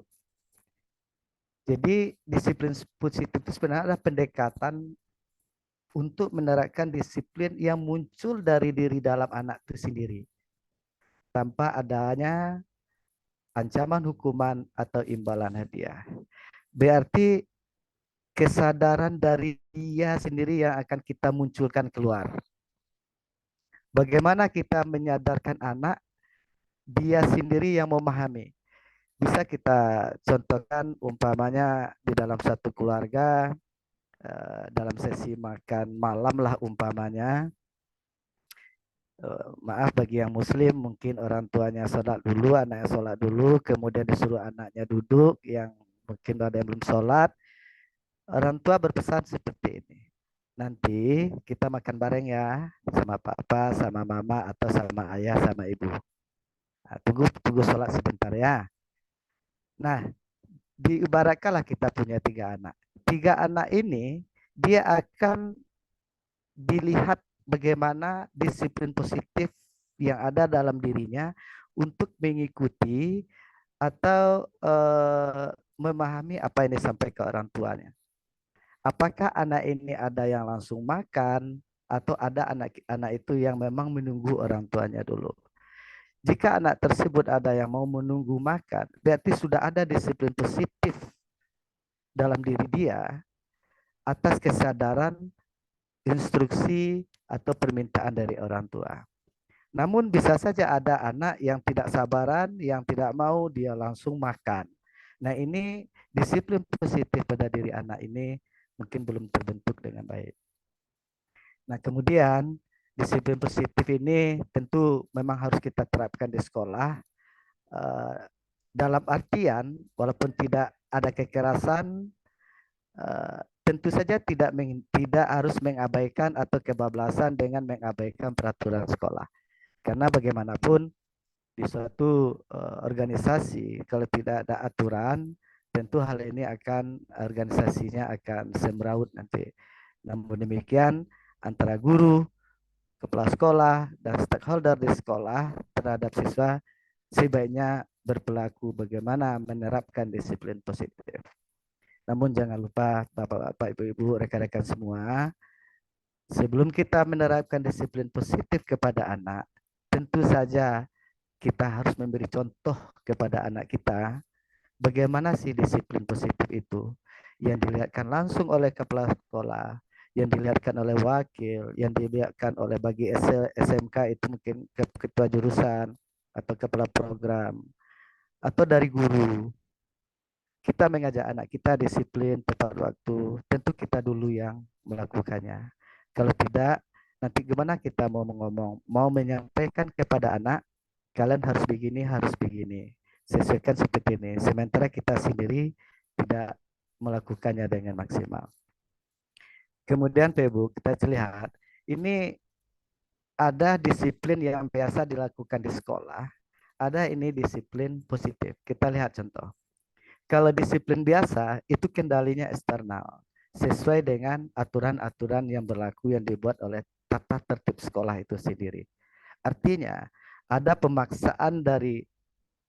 Jadi disiplin positif itu sebenarnya adalah pendekatan untuk menerapkan disiplin yang muncul dari diri dalam anak itu sendiri, tanpa adanya ancaman hukuman atau imbalan hadiah. Berarti kesadaran dari dia sendiri yang akan kita munculkan keluar. Bagaimana kita menyadarkan anak, dia sendiri yang memahami. Bisa kita contohkan umpamanya di dalam satu keluarga, dalam sesi makan malam lah umpamanya. Maaf bagi yang muslim, mungkin orang tuanya sholat dulu, anaknya sholat dulu, kemudian disuruh anaknya duduk, yang mungkin ada yang belum sholat. Orang tua berpesan seperti ini, nanti kita makan bareng ya, sama papa, sama mama, atau sama ayah, sama ibu. Nah, tunggu sholat sebentar ya. Nah, diibaratkanlah kita punya 3 anak. 3 anak ini, dia akan dilihat bagaimana disiplin positif yang ada dalam dirinya untuk mengikuti atau memahami apa yang disampaikan orang tuanya. Apakah anak ini ada yang langsung makan atau ada anak itu yang memang menunggu orang tuanya dulu. Jika anak tersebut ada yang mau menunggu makan, berarti sudah ada disiplin positif dalam diri dia atas kesadaran instruksi atau permintaan dari orang tua. Namun bisa saja ada anak yang tidak sabaran, yang tidak mau dia langsung makan. Nah, ini disiplin positif pada diri anak ini mungkin belum terbentuk dengan baik. Nah, kemudian disiplin positif ini tentu memang harus kita terapkan di sekolah. Dalam artian, walaupun tidak ada kekerasan, tentu saja tidak harus mengabaikan atau kebablasan dengan mengabaikan peraturan sekolah. Karena bagaimanapun di suatu organisasi kalau tidak ada aturan, tentu hal ini organisasinya akan semeraut nanti. Namun demikian, antara guru, kepala sekolah, dan stakeholder di sekolah terhadap siswa sebaiknya berperilaku bagaimana menerapkan disiplin positif. Namun jangan lupa Bapak-bapak, Ibu-ibu, rekan-rekan semua, sebelum kita menerapkan disiplin positif kepada anak, tentu saja kita harus memberi contoh kepada anak kita bagaimana sih disiplin positif itu yang dilihatkan langsung oleh kepala sekolah, yang dilihatkan oleh wakil, yang dilihatkan oleh bagi SMK itu mungkin ketua jurusan atau kepala program atau dari guru. Kita mengajak anak kita disiplin tepat waktu, tentu kita dulu yang melakukannya. Kalau tidak, nanti gimana kita mau ngomong, mau menyampaikan kepada anak, kalian harus begini, sesuaikan seperti ini. Sementara kita sendiri tidak melakukannya dengan maksimal. Kemudian Pak Ibu, kita lihat, ini ada disiplin yang biasa dilakukan di sekolah, ada ini disiplin positif. Kita lihat contoh. Kalau disiplin biasa, itu kendalinya eksternal, sesuai dengan aturan-aturan yang berlaku yang dibuat oleh tata tertib sekolah itu sendiri. Artinya, ada pemaksaan dari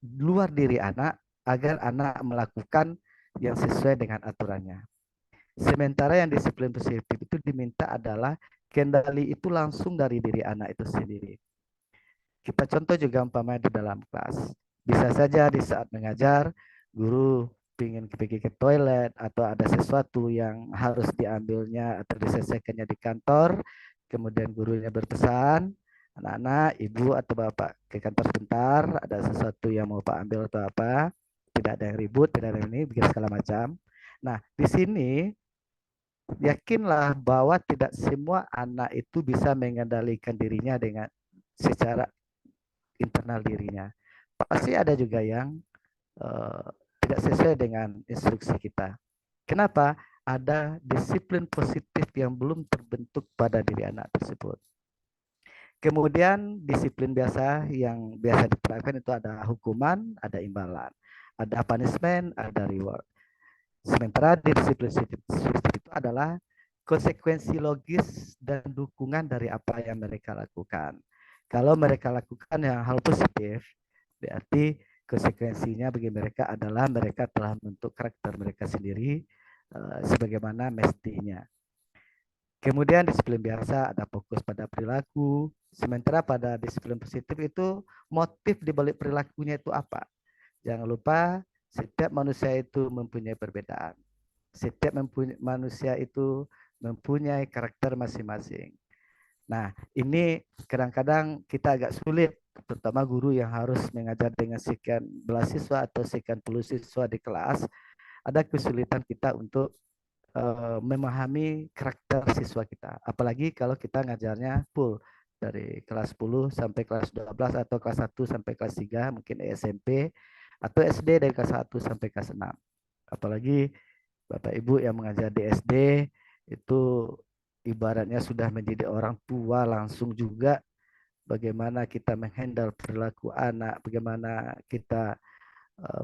luar diri anak agar anak melakukan yang sesuai dengan aturannya. Sementara yang disiplin positif itu diminta adalah kendali itu langsung dari diri anak itu sendiri. Kita contoh juga umpamanya di dalam kelas. Bisa saja di saat mengajar, guru ingin pergi ke toilet atau ada sesuatu yang harus diambilnya atau diselesaikannya di kantor, kemudian gurunya berpesan, anak-anak, ibu atau bapak ke kantor sebentar, ada sesuatu yang mau Pak ambil atau apa, tidak ada yang ribut, tidak ada yang ini, bikin segala macam. Nah, di sini yakinlah bahwa tidak semua anak itu bisa mengendalikan dirinya dengan secara internal dirinya. Pasti ada juga yang eh, tidak sesuai dengan instruksi kita. Kenapa? Ada disiplin positif yang belum terbentuk pada diri anak tersebut. Kemudian disiplin biasa yang biasa diterapkan itu ada hukuman, ada imbalan, ada punishment, ada reward. Sementara di disiplin itu adalah konsekuensi logis dan dukungan dari apa yang mereka lakukan. Kalau mereka lakukan yang hal positif, berarti konsekuensinya bagi mereka adalah mereka telah membentuk karakter mereka sendiri sebagaimana mestinya. Kemudian disiplin biasa ada fokus pada perilaku, sementara pada disiplin positif itu motif di balik perilakunya itu apa? Jangan lupa setiap manusia itu mempunyai perbedaan. Setiap manusia itu mempunyai karakter masing-masing. Nah, ini kadang-kadang kita agak sulit, terutama guru yang harus mengajar dengan sekian belas siswa atau sekian puluh siswa di kelas, ada kesulitan kita untuk memahami karakter siswa kita. Apalagi kalau kita ngajarnya full dari kelas 10 sampai kelas 12 atau kelas 1 sampai kelas 3, mungkin SMP atau SD dari kelas 1 sampai kelas 6. Apalagi Bapak Ibu yang mengajar di SD itu ibaratnya sudah menjadi orang tua langsung juga bagaimana kita menghandle perilaku anak, bagaimana kita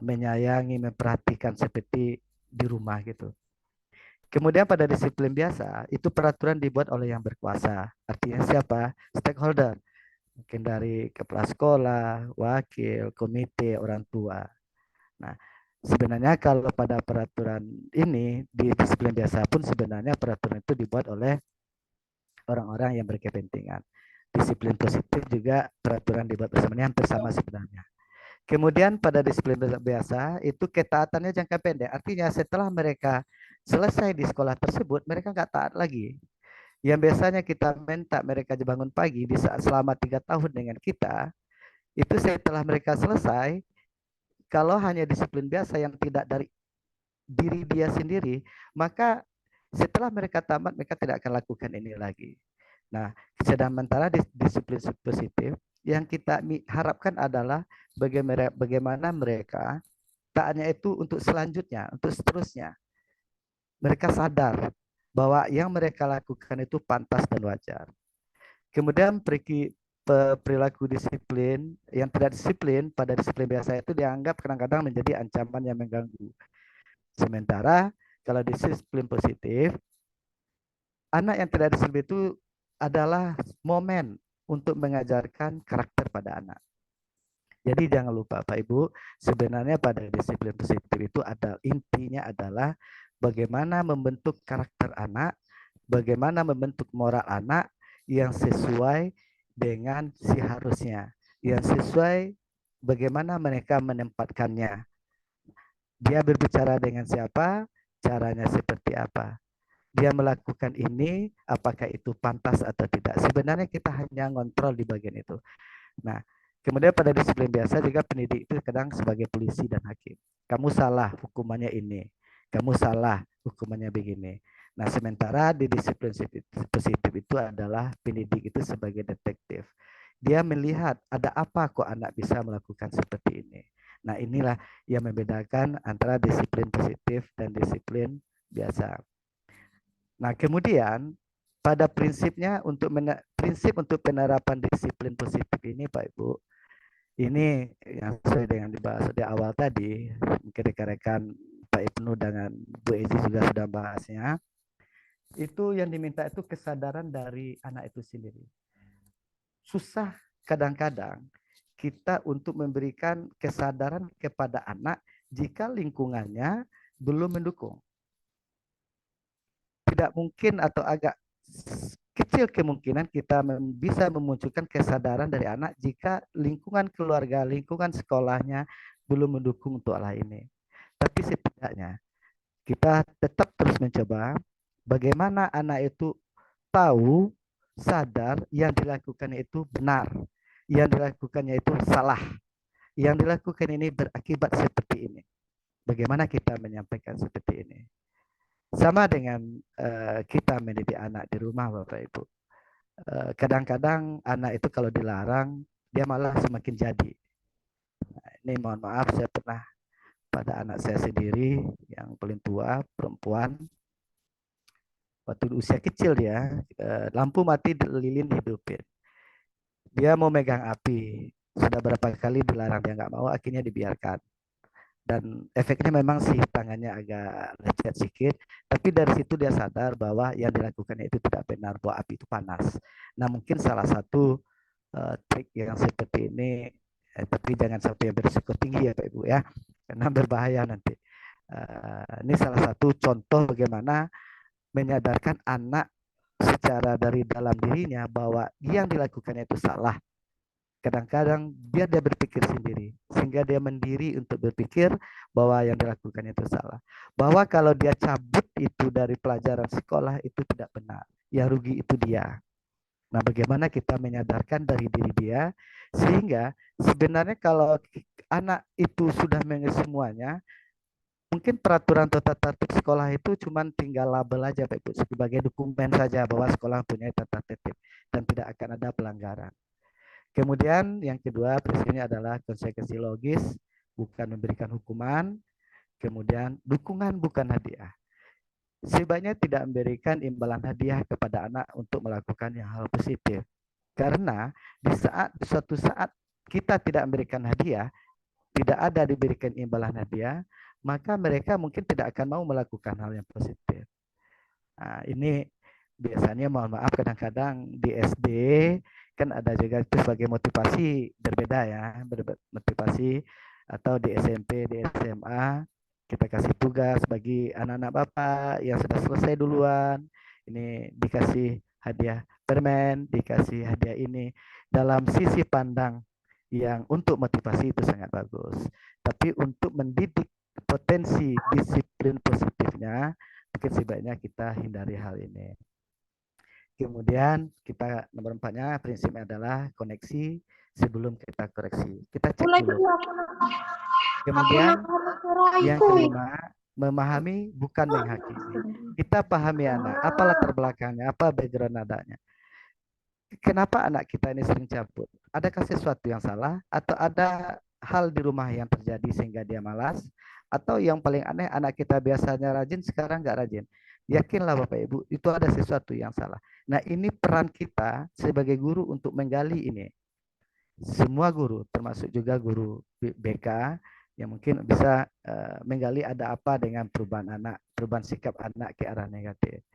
menyayangi, memperhatikan seperti di rumah gitu. Kemudian pada disiplin biasa, itu peraturan dibuat oleh yang berkuasa. Artinya siapa? Stakeholder. Mungkin dari kepala sekolah, wakil, komite, orang tua. Nah, sebenarnya kalau pada peraturan ini, di disiplin biasa pun sebenarnya peraturan itu dibuat oleh orang-orang yang berkepentingan. Disiplin positif juga peraturan dibuat bersamanya hampir sama sebenarnya. Kemudian pada disiplin biasa itu ketaatannya jangka pendek. Artinya setelah mereka selesai di sekolah tersebut, mereka nggak taat lagi. Yang biasanya kita minta mereka bangun pagi di saat selama 3 tahun dengan kita, itu setelah mereka selesai, kalau hanya disiplin biasa yang tidak dari diri dia sendiri, maka setelah mereka tamat, mereka tidak akan lakukan ini lagi. Nah, sementara disiplin positif yang kita harapkan adalah bagaimana mereka taatnya itu untuk selanjutnya, untuk seterusnya. Mereka sadar bahwa yang mereka lakukan itu pantas dan wajar. Kemudian perilaku disiplin yang tidak disiplin pada disiplin biasa itu dianggap kadang-kadang menjadi ancaman yang mengganggu. Sementara kalau disiplin positif, anak yang tidak disiplin itu adalah momen untuk mengajarkan karakter pada anak. Jadi jangan lupa Pak Ibu, sebenarnya pada disiplin positif itu ada intinya adalah bagaimana membentuk karakter anak, bagaimana membentuk moral anak yang sesuai dengan seharusnya, yang sesuai bagaimana mereka menempatkannya. Dia berbicara dengan siapa, caranya seperti apa. Dia melakukan ini, apakah itu pantas atau tidak. Sebenarnya kita hanya ngontrol di bagian itu. Nah, kemudian pada disiplin biasa juga pendidik itu kadang sebagai polisi dan hakim. Kamu salah, hukumannya ini. Kamu salah, hukumannya begini. Nah, sementara di disiplin positif itu adalah pendidik itu sebagai detektif. Dia melihat ada apa kok anak bisa melakukan seperti ini. Nah, inilah yang membedakan antara disiplin positif dan disiplin biasa. Nah, kemudian pada prinsipnya prinsip untuk penerapan disiplin positif ini Pak Ibu, ini yang sesuai dengan dibahas di awal tadi, mungkin rekan-rekan Pak Ibnu dengan Bu Ezi juga sudah bahasnya. Itu yang diminta itu kesadaran dari anak itu sendiri. Susah kadang-kadang kita untuk memberikan kesadaran kepada anak jika lingkungannya belum mendukung. Tidak mungkin atau agak kecil kemungkinan kita bisa memunculkan kesadaran dari anak jika lingkungan keluarga, lingkungan sekolahnya belum mendukung untuk hal ini. Tapi setidaknya kita tetap terus mencoba bagaimana anak itu tahu sadar yang dilakukannya itu benar, yang dilakukannya itu salah, yang dilakukan ini berakibat seperti ini. Bagaimana kita menyampaikan seperti ini? Sama dengan kita mendidik anak di rumah, Bapak Ibu. Kadang-kadang anak itu kalau dilarang, dia malah semakin jadi. Nah, ini mohon maaf, saya pernah pada anak saya sendiri yang paling tua, perempuan. Waktu usia kecil dia, lampu mati lilin hidupin. Dia mau megang api, sudah berapa kali dilarang, dia nggak mau, akhirnya dibiarkan. Dan efeknya memang sih tangannya agak lecet sedikit, tapi dari situ dia sadar bahwa yang dilakukannya itu tidak benar, bahwa api itu panas. Nah, mungkin salah satu trik yang seperti ini, tapi jangan sampai berisiko tinggi ya Pak Ibu ya, karena berbahaya nanti. Ini salah satu contoh bagaimana menyadarkan anak secara dari dalam dirinya bahwa yang dilakukannya itu salah. Kadang-kadang biar dia berpikir sendiri, sehingga dia mendiri untuk berpikir bahwa yang dilakukannya itu salah. Bahwa kalau dia cabut itu dari pelajaran sekolah itu tidak benar. Yang rugi itu dia. Nah, bagaimana kita menyadarkan dari diri dia, sehingga sebenarnya kalau anak itu sudah mengerti semuanya, mungkin peraturan tata tertib sekolah itu cuma tinggal label aja Pak Ibu, sebagai dokumen saja bahwa sekolah punya tata tertib dan tidak akan ada pelanggaran. Kemudian yang kedua prinsipnya adalah konsekuensi logis, bukan memberikan hukuman. Kemudian dukungan bukan hadiah. Sebaiknya tidak memberikan imbalan hadiah kepada anak untuk melakukan yang hal positif. Karena di suatu saat kita tidak memberikan hadiah, tidak ada diberikan imbalan hadiah, maka mereka mungkin tidak akan mau melakukan hal yang positif. Nah, ini biasanya mohon maaf kadang-kadang di SD kan ada juga itu sebagai motivasi berbeda ya, motivasi, atau di SMP, di SMA kita kasih tugas bagi anak-anak Bapak yang sudah selesai duluan, ini dikasih hadiah permen, dikasih hadiah ini. Dalam sisi pandang yang untuk motivasi itu sangat bagus, tapi untuk mendidik potensi disiplin positifnya mungkin sebaiknya kita hindari hal ini. Kemudian kita nomor 4-nya prinsipnya adalah koneksi sebelum kita koreksi. Kita cek dulu. Kemudian yang kelima, memahami bukan menghakimi. Kita pahami anak, apa latar belakangnya, apa background anaknya. Kenapa anak kita ini sering cabut? Adakah sesuatu yang salah? Atau ada hal di rumah yang terjadi sehingga dia malas? Atau yang paling aneh, anak kita biasanya rajin, sekarang nggak rajin. Yakinlah Bapak Ibu, itu ada sesuatu yang salah. Nah, ini peran kita sebagai guru untuk menggali ini. Semua guru, termasuk juga guru BK, yang mungkin bisa menggali ada apa dengan perubahan anak, perubahan sikap anak ke arah negatif.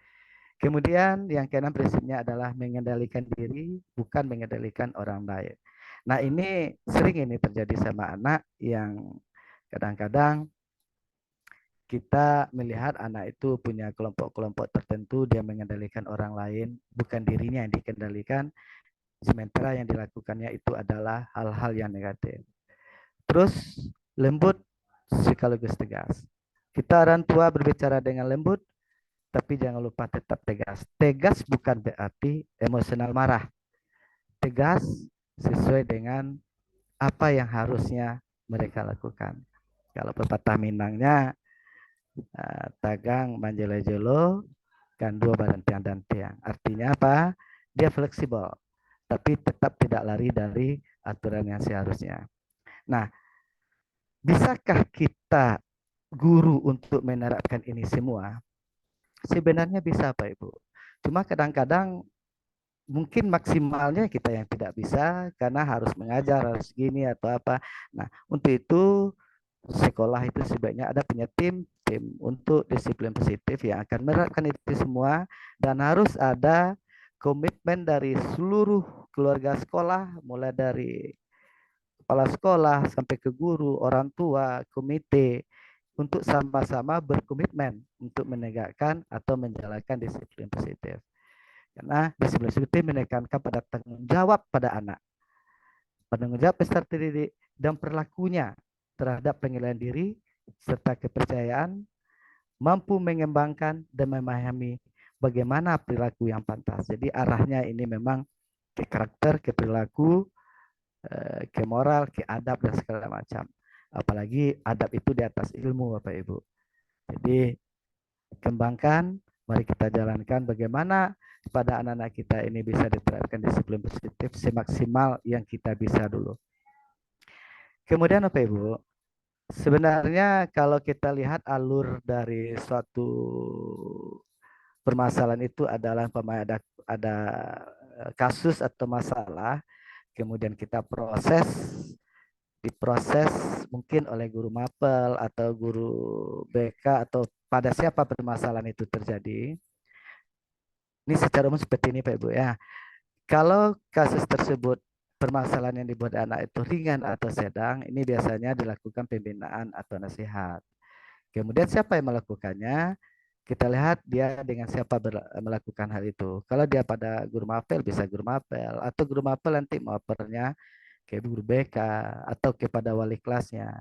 Kemudian yang keenam prinsipnya adalah mengendalikan diri, bukan mengendalikan orang lain. Nah, ini sering ini terjadi sama anak yang kadang-kadang kita melihat anak itu punya kelompok-kelompok tertentu, dia mengendalikan orang lain, bukan dirinya yang dikendalikan, sementara yang dilakukannya itu adalah hal-hal yang negatif. Terus lembut sekaligus tegas. Kita orang tua berbicara dengan lembut, tapi jangan lupa tetap tegas. Tegas bukan berarti emosional marah. Tegas sesuai dengan apa yang harusnya mereka lakukan. Kalau pepatah Minangnya, tagang manjelejelo, kan dua badan tiang dan tiang. Artinya apa? Dia fleksibel, tapi tetap tidak lari dari aturan yang seharusnya. Nah, bisakah kita guru untuk menerapkan ini semua? Sebenarnya bisa Pak Ibu. Cuma kadang-kadang mungkin maksimalnya kita yang tidak bisa karena harus mengajar, harus gini atau apa. Nah, untuk itu sekolah itu sebaiknya ada punya tim untuk disiplin positif yang akan menerapkan itu semua, dan harus ada komitmen dari seluruh keluarga sekolah, mulai dari kepala sekolah sampai ke guru, orang tua, komite, untuk sama-sama berkomitmen untuk menegakkan atau menjalankan disiplin positif. Karena disiplin positif menekankan pada tanggung jawab pada anak, tanggung jawab peserta didik, dan perilakunya terhadap penilaian diri serta kepercayaan, mampu mengembangkan dan memahami bagaimana perilaku yang pantas. Jadi arahnya ini memang ke karakter, ke perilaku, ke moral, ke adab dan segala macam. Apalagi adab itu di atas ilmu, Bapak Ibu. Jadi kembangkan, mari kita jalankan bagaimana pada anak-anak kita ini bisa diterapkan disiplin positif semaksimal yang kita bisa dulu. Kemudian Bapak Ibu, sebenarnya kalau kita lihat alur dari suatu permasalahan itu adalah ada kasus atau masalah, kemudian kita diproses mungkin oleh guru mapel atau guru BK atau pada siapa permasalahan itu terjadi. Ini secara umum seperti ini Pak Ibu ya. Kalau kasus tersebut permasalahan yang dibuat anak itu ringan atau sedang, ini biasanya dilakukan pembinaan atau nasihat. Kemudian siapa yang melakukannya? Kita lihat dia dengan siapa melakukan hal itu. Kalau dia pada guru mapel, bisa guru mapel. Atau guru mapel nanti mapernya ke guru BK atau kepada wali kelasnya.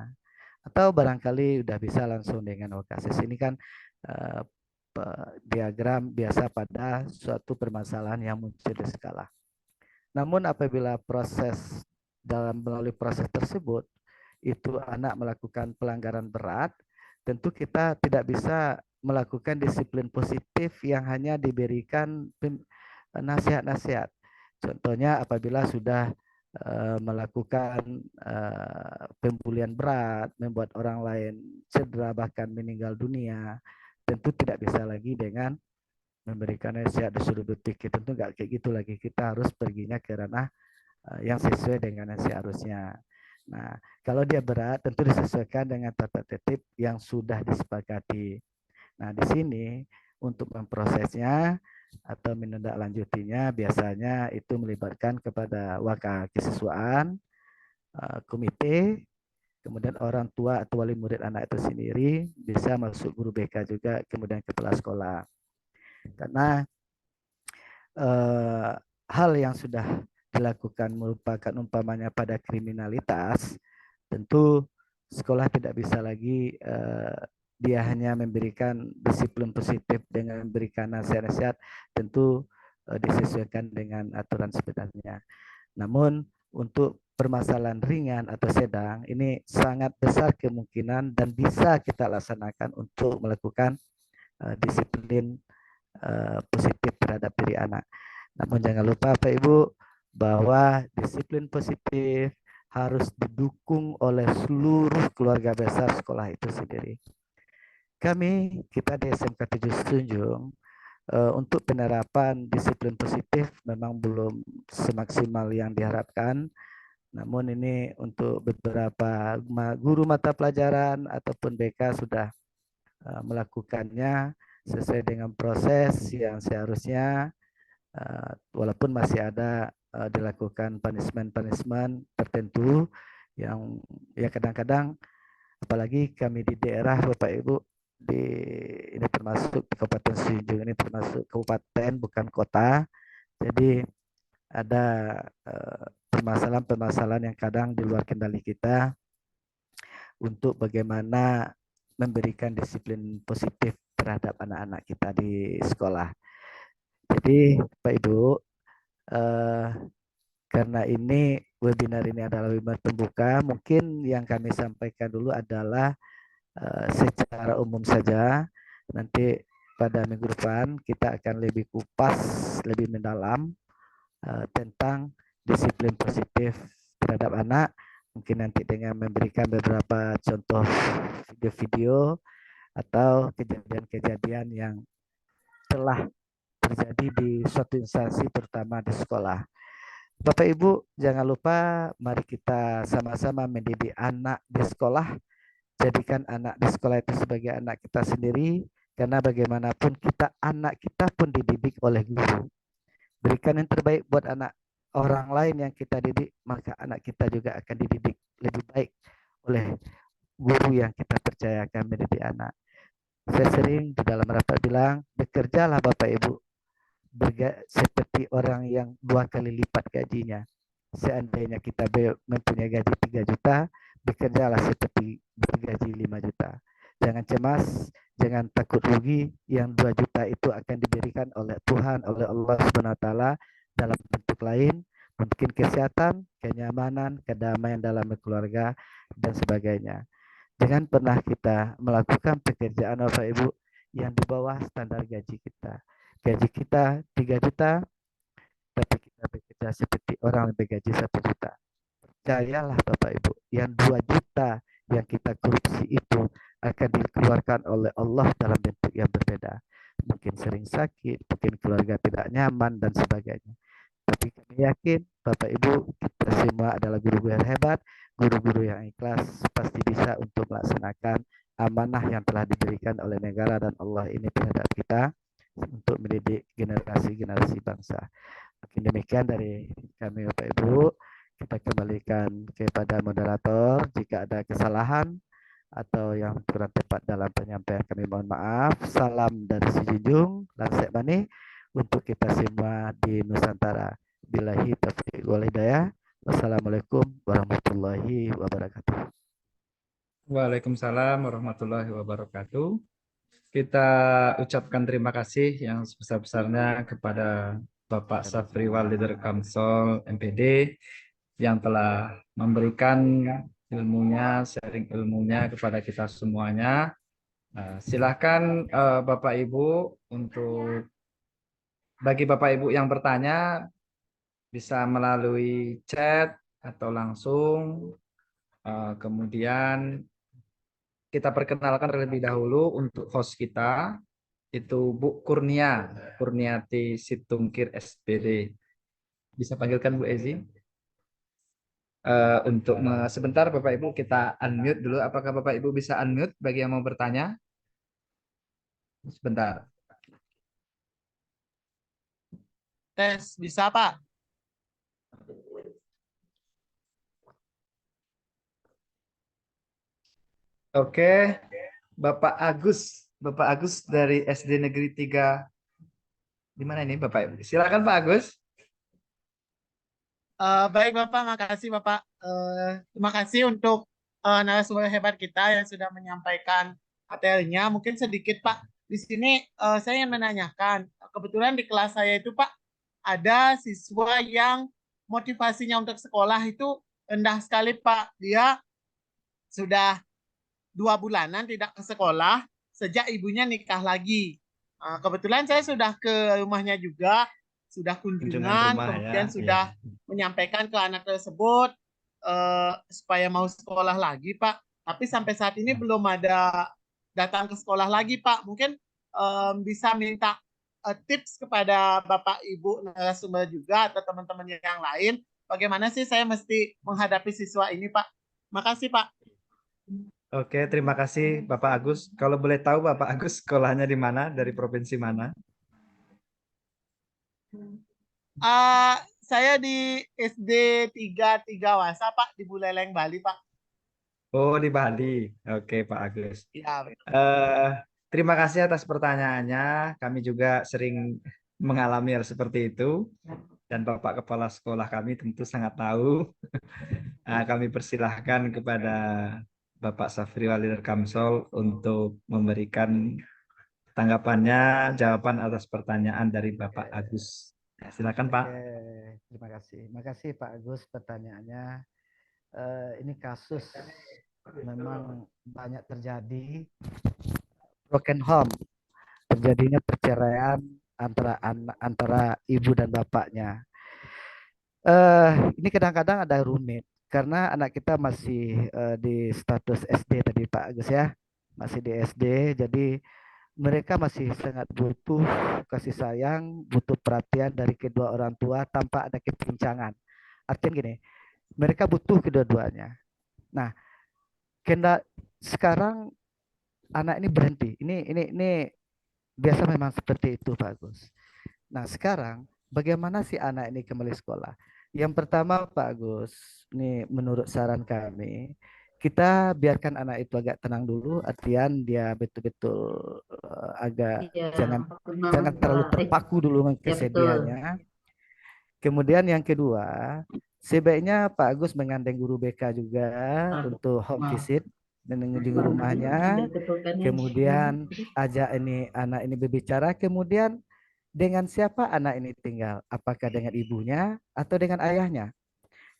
Atau barangkali udah bisa langsung dengan OKASIS. Ini kan diagram biasa pada suatu permasalahan yang muncul di skala. Namun apabila melalui proses tersebut, itu anak melakukan pelanggaran berat, tentu kita tidak bisa melakukan disiplin positif yang hanya diberikan nasihat-nasihat. Contohnya apabila sudah melakukan pembulian berat, membuat orang lain cedera bahkan meninggal dunia, tentu tidak bisa lagi dengan memberikan nasihat disuruh berpikir, tentu nggak kayak gitu lagi. Kita harus perginya ke ranah yang sesuai dengan yang seharusnya. Nah, kalau dia berat, tentu disesuaikan dengan tata tertib yang sudah disepakati. Nah, di sini untuk memprosesnya atau menindaklanjutinya biasanya itu melibatkan kepada wakil kesiswaan, komite, kemudian orang tua atau wali murid anak itu sendiri, bisa masuk guru BK juga, kemudian kepala sekolah. Karena hal yang sudah dilakukan merupakan umpamanya pada kriminalitas, tentu sekolah tidak bisa lagi dia hanya memberikan disiplin positif dengan memberikan nasihat-nasihat, tentu disesuaikan dengan aturan sebenarnya. Namun untuk permasalahan ringan atau sedang, ini sangat besar kemungkinan dan bisa kita laksanakan untuk melakukan disiplin positif terhadap diri anak. Namun jangan lupa Pak Ibu bahwa disiplin positif harus didukung oleh seluruh keluarga besar sekolah itu sendiri. Kita di SMK 7 Setunjung untuk penerapan disiplin positif memang belum semaksimal yang diharapkan. Namun ini untuk beberapa guru mata pelajaran ataupun BK sudah melakukannya sesuai dengan proses yang seharusnya, walaupun masih ada dilakukan punishment tertentu yang ya kadang-kadang, apalagi kami di daerah Bapak Ibu, ini termasuk di Kabupaten Setunjung, ini termasuk kabupaten bukan kota, jadi ada permasalahan-permasalahan yang kadang di luar kendali kita untuk bagaimana memberikan disiplin positif terhadap anak-anak kita di sekolah. Jadi Pak Ibu, karena ini webinar ini adalah webinar pembuka, mungkin yang kami sampaikan dulu adalah secara umum saja. Nanti pada minggu depan kita akan lebih kupas, lebih mendalam tentang disiplin positif terhadap anak. Mungkin nanti dengan memberikan beberapa contoh video-video atau kejadian-kejadian yang telah terjadi di suatu instansi terutama di sekolah. Bapak Ibu, jangan lupa mari kita sama-sama mendidik anak di sekolah. Jadikan anak di sekolah itu sebagai anak kita sendiri, karena bagaimanapun anak kita pun dididik oleh guru. Berikan yang terbaik buat anak orang lain yang kita didik, maka anak kita juga akan dididik lebih baik oleh guru yang kita percayakan mendidik anak. Saya sering di dalam rapat bilang, bekerjalah Bapak Ibu seperti orang yang 2 kali lipat gajinya. Seandainya kita mempunyai gaji 3 juta, bekerjalah seperti bergaji 5 juta. Jangan cemas, jangan takut rugi, yang 2 juta itu akan diberikan oleh Tuhan, oleh Allah Subhanahu wa taala dalam bentuk lain, mungkin kesehatan, kenyamanan, kedamaian dalam keluarga dan sebagainya. Jangan pernah kita melakukan pekerjaan Bapak Ibu yang di bawah standar gaji kita. Gaji kita 3 juta, tapi kita bekerja seperti orang yang bergaji 1 juta. Percayalah Bapak Ibu, yang 2 juta yang kita korupsi itu akan dikeluarkan oleh Allah dalam bentuk yang berbeda. Mungkin sering sakit, mungkin keluarga tidak nyaman, dan sebagainya. Tapi kami yakin Bapak Ibu, kita semua adalah guru-guru yang hebat, guru-guru yang ikhlas, pasti bisa untuk melaksanakan amanah yang telah diberikan oleh negara dan Allah ini terhadap kita untuk mendidik generasi-generasi bangsa. Mungkin demikian dari kami Bapak Ibu. Kita kembalikan kepada moderator jika ada kesalahan atau yang kurang tepat dalam penyampaian, kami mohon maaf. Salam dari si Junjung Lansek Bani untuk kita semua di Nusantara. Billahi taufiq wal hidayah. Wassalamualaikum warahmatullahi wabarakatuh. Waalaikumsalam warahmatullahi wabarakatuh. Kita ucapkan terima kasih yang sebesar-besarnya kepada Bapak Safriwal Leader Kamsol MPD yang telah memberikan ilmunya, sharing ilmunya kepada kita semuanya. Silahkan Bapak Ibu untuk bagi Bapak Ibu yang bertanya bisa melalui chat atau langsung. Kemudian kita perkenalkan terlebih dahulu untuk host kita, itu Bu Kurniati Situngkir SPD. Bisa panggilkan Bu Ezi. Untuk sebentar Bapak Ibu kita unmute dulu. Apakah Bapak Ibu bisa unmute bagi yang mau bertanya? Sebentar. Tes, bisa Pak? Oke, Bapak Agus dari SD Negeri 3. Di mana ini Bapak Ibu? Silakan Pak Agus. Baik Bapak, makasih Bapak. Terima kasih untuk narasumber hebat kita yang sudah menyampaikan materinya. Mungkin sedikit Pak, di sini saya ingin menanyakan, kebetulan di kelas saya itu Pak, ada siswa yang motivasinya untuk sekolah itu rendah sekali Pak. Dia sudah 2 bulanan tidak ke sekolah sejak ibunya nikah lagi. Kebetulan saya sudah ke rumahnya juga, sudah kunjungan, kemudian sudah menyampaikan ke anak tersebut supaya mau sekolah lagi Pak. Tapi sampai saat ini belum ada datang ke sekolah lagi Pak. Mungkin bisa minta tips kepada Bapak Ibu narasumber juga atau teman-teman yang lain, bagaimana sih saya mesti menghadapi siswa ini Pak. Makasih Pak. Oke, terima kasih Bapak Agus. Kalau boleh tahu Bapak Agus sekolahnya di mana, dari provinsi mana? Saya di SD 33 Wasa Pak, di Buleleng, Bali Pak. Oh, di Bali. Oke Pak Agus. Ya, Terima kasih atas pertanyaannya. Kami juga sering mengalami hal seperti itu. Dan Bapak Kepala Sekolah kami tentu sangat tahu. Kami persilahkan kepada Bapak Safri Walider Kamsol untuk memberikan tanggapannya, jawaban atas pertanyaan dari Bapak Agus. Silakan Pak. Oke, terima kasih. Terima kasih Pak Agus pertanyaannya. Ini kasus memang banyak terjadi broken home, terjadinya perceraian antara ibu dan bapaknya. Ini kadang-kadang ada rumit karena anak kita masih di status SD tadi Pak Agus ya, masih di SD, jadi mereka masih sangat butuh kasih sayang, butuh perhatian dari kedua orang tua tanpa ada kepincangan. Artinya gini, mereka butuh kedua-duanya. Nah, sekarang anak ini berhenti. Ini biasa memang seperti itu, Pak Agus. Nah, sekarang bagaimana si anak ini kembali sekolah? Yang pertama, Pak Agus, ini menurut saran kami, kita biarkan anak itu agak tenang dulu, artian dia betul-betul agak jangan terlalu terpaku dulu dengan kesedihannya. Kemudian yang kedua, sebaiknya Pak Agus menggandeng guru BK juga untuk home visit mengunjungi rumahnya, kemudian ajak ini anak ini berbicara, kemudian dengan siapa anak ini tinggal? Apakah dengan ibunya atau dengan ayahnya?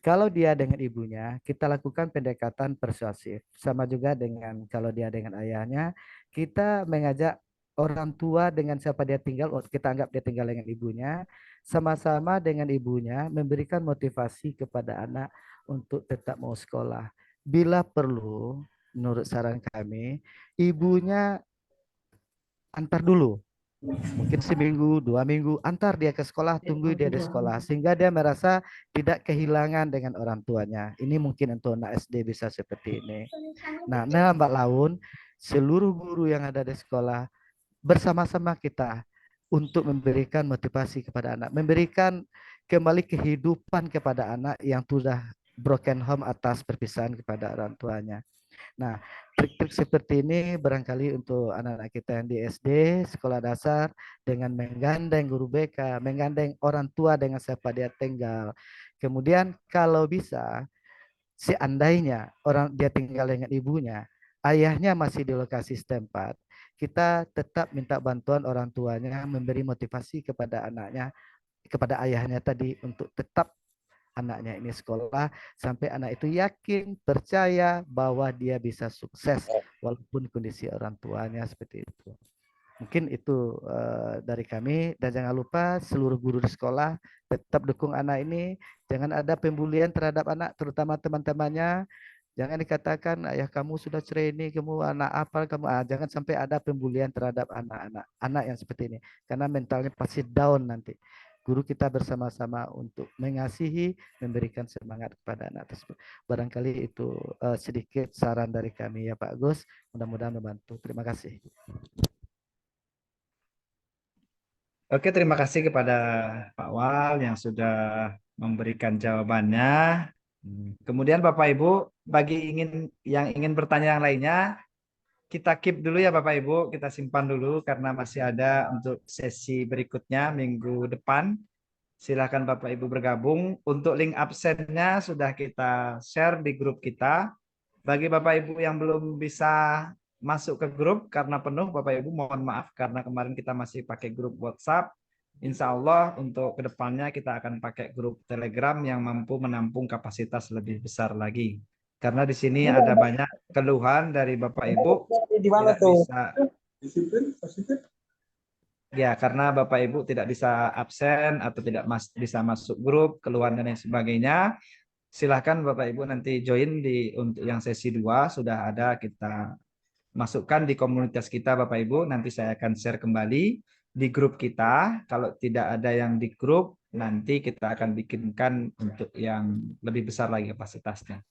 Kalau dia dengan ibunya, kita lakukan pendekatan persuasif. Sama juga dengan kalau dia dengan ayahnya, kita mengajak orang tua dengan siapa dia tinggal, kita anggap dia tinggal dengan ibunya, sama-sama dengan ibunya memberikan motivasi kepada anak untuk tetap mau sekolah. Bila perlu, menurut saran kami, ibunya antar dulu. Mungkin seminggu, 2 minggu, antar dia ke sekolah, tunggu dia di sekolah. Sehingga dia merasa tidak kehilangan dengan orang tuanya. Ini mungkin untuk anak SD bisa seperti ini. Nah, Mbak Laun, seluruh guru yang ada di sekolah, bersama-sama kita untuk memberikan motivasi kepada anak. Memberikan kembali kehidupan kepada anak yang sudah broken home atas perpisahan kepada orang tuanya. Nah, trik-trik seperti ini barangkali untuk anak-anak kita yang di SD, sekolah dasar, dengan menggandeng guru BK, menggandeng orang tua dengan siapa dia tinggal. Kemudian kalau bisa, seandainya orang dia tinggal dengan ibunya, ayahnya masih di lokasi setempat, kita tetap minta bantuan orang tuanya memberi motivasi kepada anaknya, kepada ayahnya tadi untuk tetap anaknya ini sekolah sampai anak itu yakin, percaya bahwa dia bisa sukses walaupun kondisi orang tuanya seperti itu. Mungkin itu dari kami, dan jangan lupa seluruh guru di sekolah tetap dukung anak ini. Jangan ada pembulian terhadap anak, terutama teman-temannya. Jangan dikatakan ayah kamu sudah cerai ini, kamu anak apa kamu, jangan sampai ada pembulian terhadap anak yang seperti ini, karena mentalnya pasti down nanti. Guru kita bersama-sama untuk mengasihi, memberikan semangat kepada anak tersebut. Barangkali itu sedikit saran dari kami ya Pak Gus. Mudah-mudahan membantu. Terima kasih. Oke, terima kasih kepada Pak Wal yang sudah memberikan jawabannya. Kemudian Bapak Ibu, bagi yang ingin bertanya yang lainnya, kita keep dulu ya Bapak Ibu, kita simpan dulu karena masih ada untuk sesi berikutnya minggu depan. Silakan Bapak Ibu bergabung. Untuk link absennya sudah kita share di grup kita. Bagi Bapak Ibu yang belum bisa masuk ke grup karena penuh, Bapak Ibu mohon maaf karena kemarin kita masih pakai grup WhatsApp. Insya Allah untuk kedepannya kita akan pakai grup Telegram yang mampu menampung kapasitas lebih besar lagi. Karena di sini ada banyak keluhan dari Bapak Ibu Di mana tidak tuh? bisa. Ya, karena Bapak Ibu tidak bisa absen atau tidak bisa masuk grup, keluhan dan lain sebagainya. Silahkan Bapak Ibu nanti join untuk yang sesi 2 sudah ada, kita masukkan di komunitas kita Bapak Ibu. Nanti saya akan share kembali di grup kita. Kalau tidak ada yang di grup, nanti kita akan bikinkan untuk yang lebih besar lagi kapasitasnya.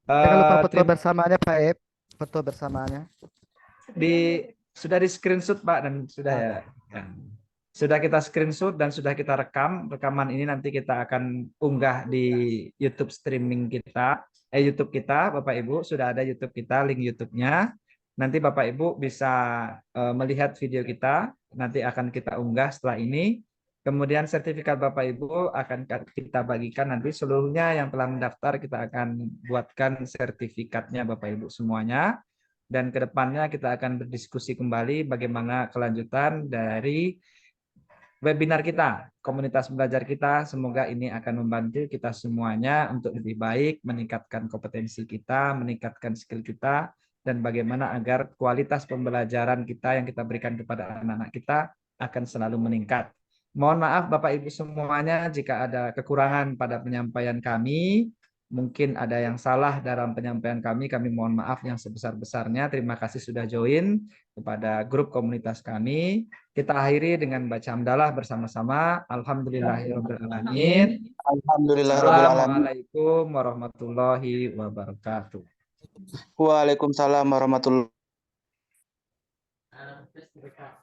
Jangan lupa foto bersamanya Pak Ep. Foto bersamanya. Sudah di screenshot Pak dan sudah ya. Sudah kita screenshot dan sudah kita rekam. Rekaman ini nanti kita akan unggah di YouTube streaming kita, YouTube kita, Bapak Ibu. Sudah ada YouTube kita, link YouTube-nya. Nanti Bapak Ibu bisa melihat video kita. Nanti akan kita unggah setelah ini. Kemudian sertifikat Bapak Ibu akan kita bagikan nanti seluruhnya yang telah mendaftar, kita akan buatkan sertifikatnya Bapak Ibu semuanya. Dan kedepannya kita akan berdiskusi kembali bagaimana kelanjutan dari webinar kita, komunitas belajar kita. Semoga ini akan membantu kita semuanya untuk lebih baik, meningkatkan kompetensi kita, meningkatkan skill kita, dan bagaimana agar kualitas pembelajaran kita yang kita berikan kepada anak-anak kita akan selalu meningkat. Mohon maaf Bapak Ibu semuanya jika ada kekurangan pada penyampaian kami. Mungkin ada yang salah dalam penyampaian kami mohon maaf yang sebesar-besarnya. Terima kasih sudah join kepada grup komunitas kami. Kita akhiri dengan baca hamdalah bersama-sama. Alhamdulillahirrahmanirrahim. Assalamualaikum warahmatullahi wabarakatuh. Waalaikumsalam warahmatullahi wabarakatuh.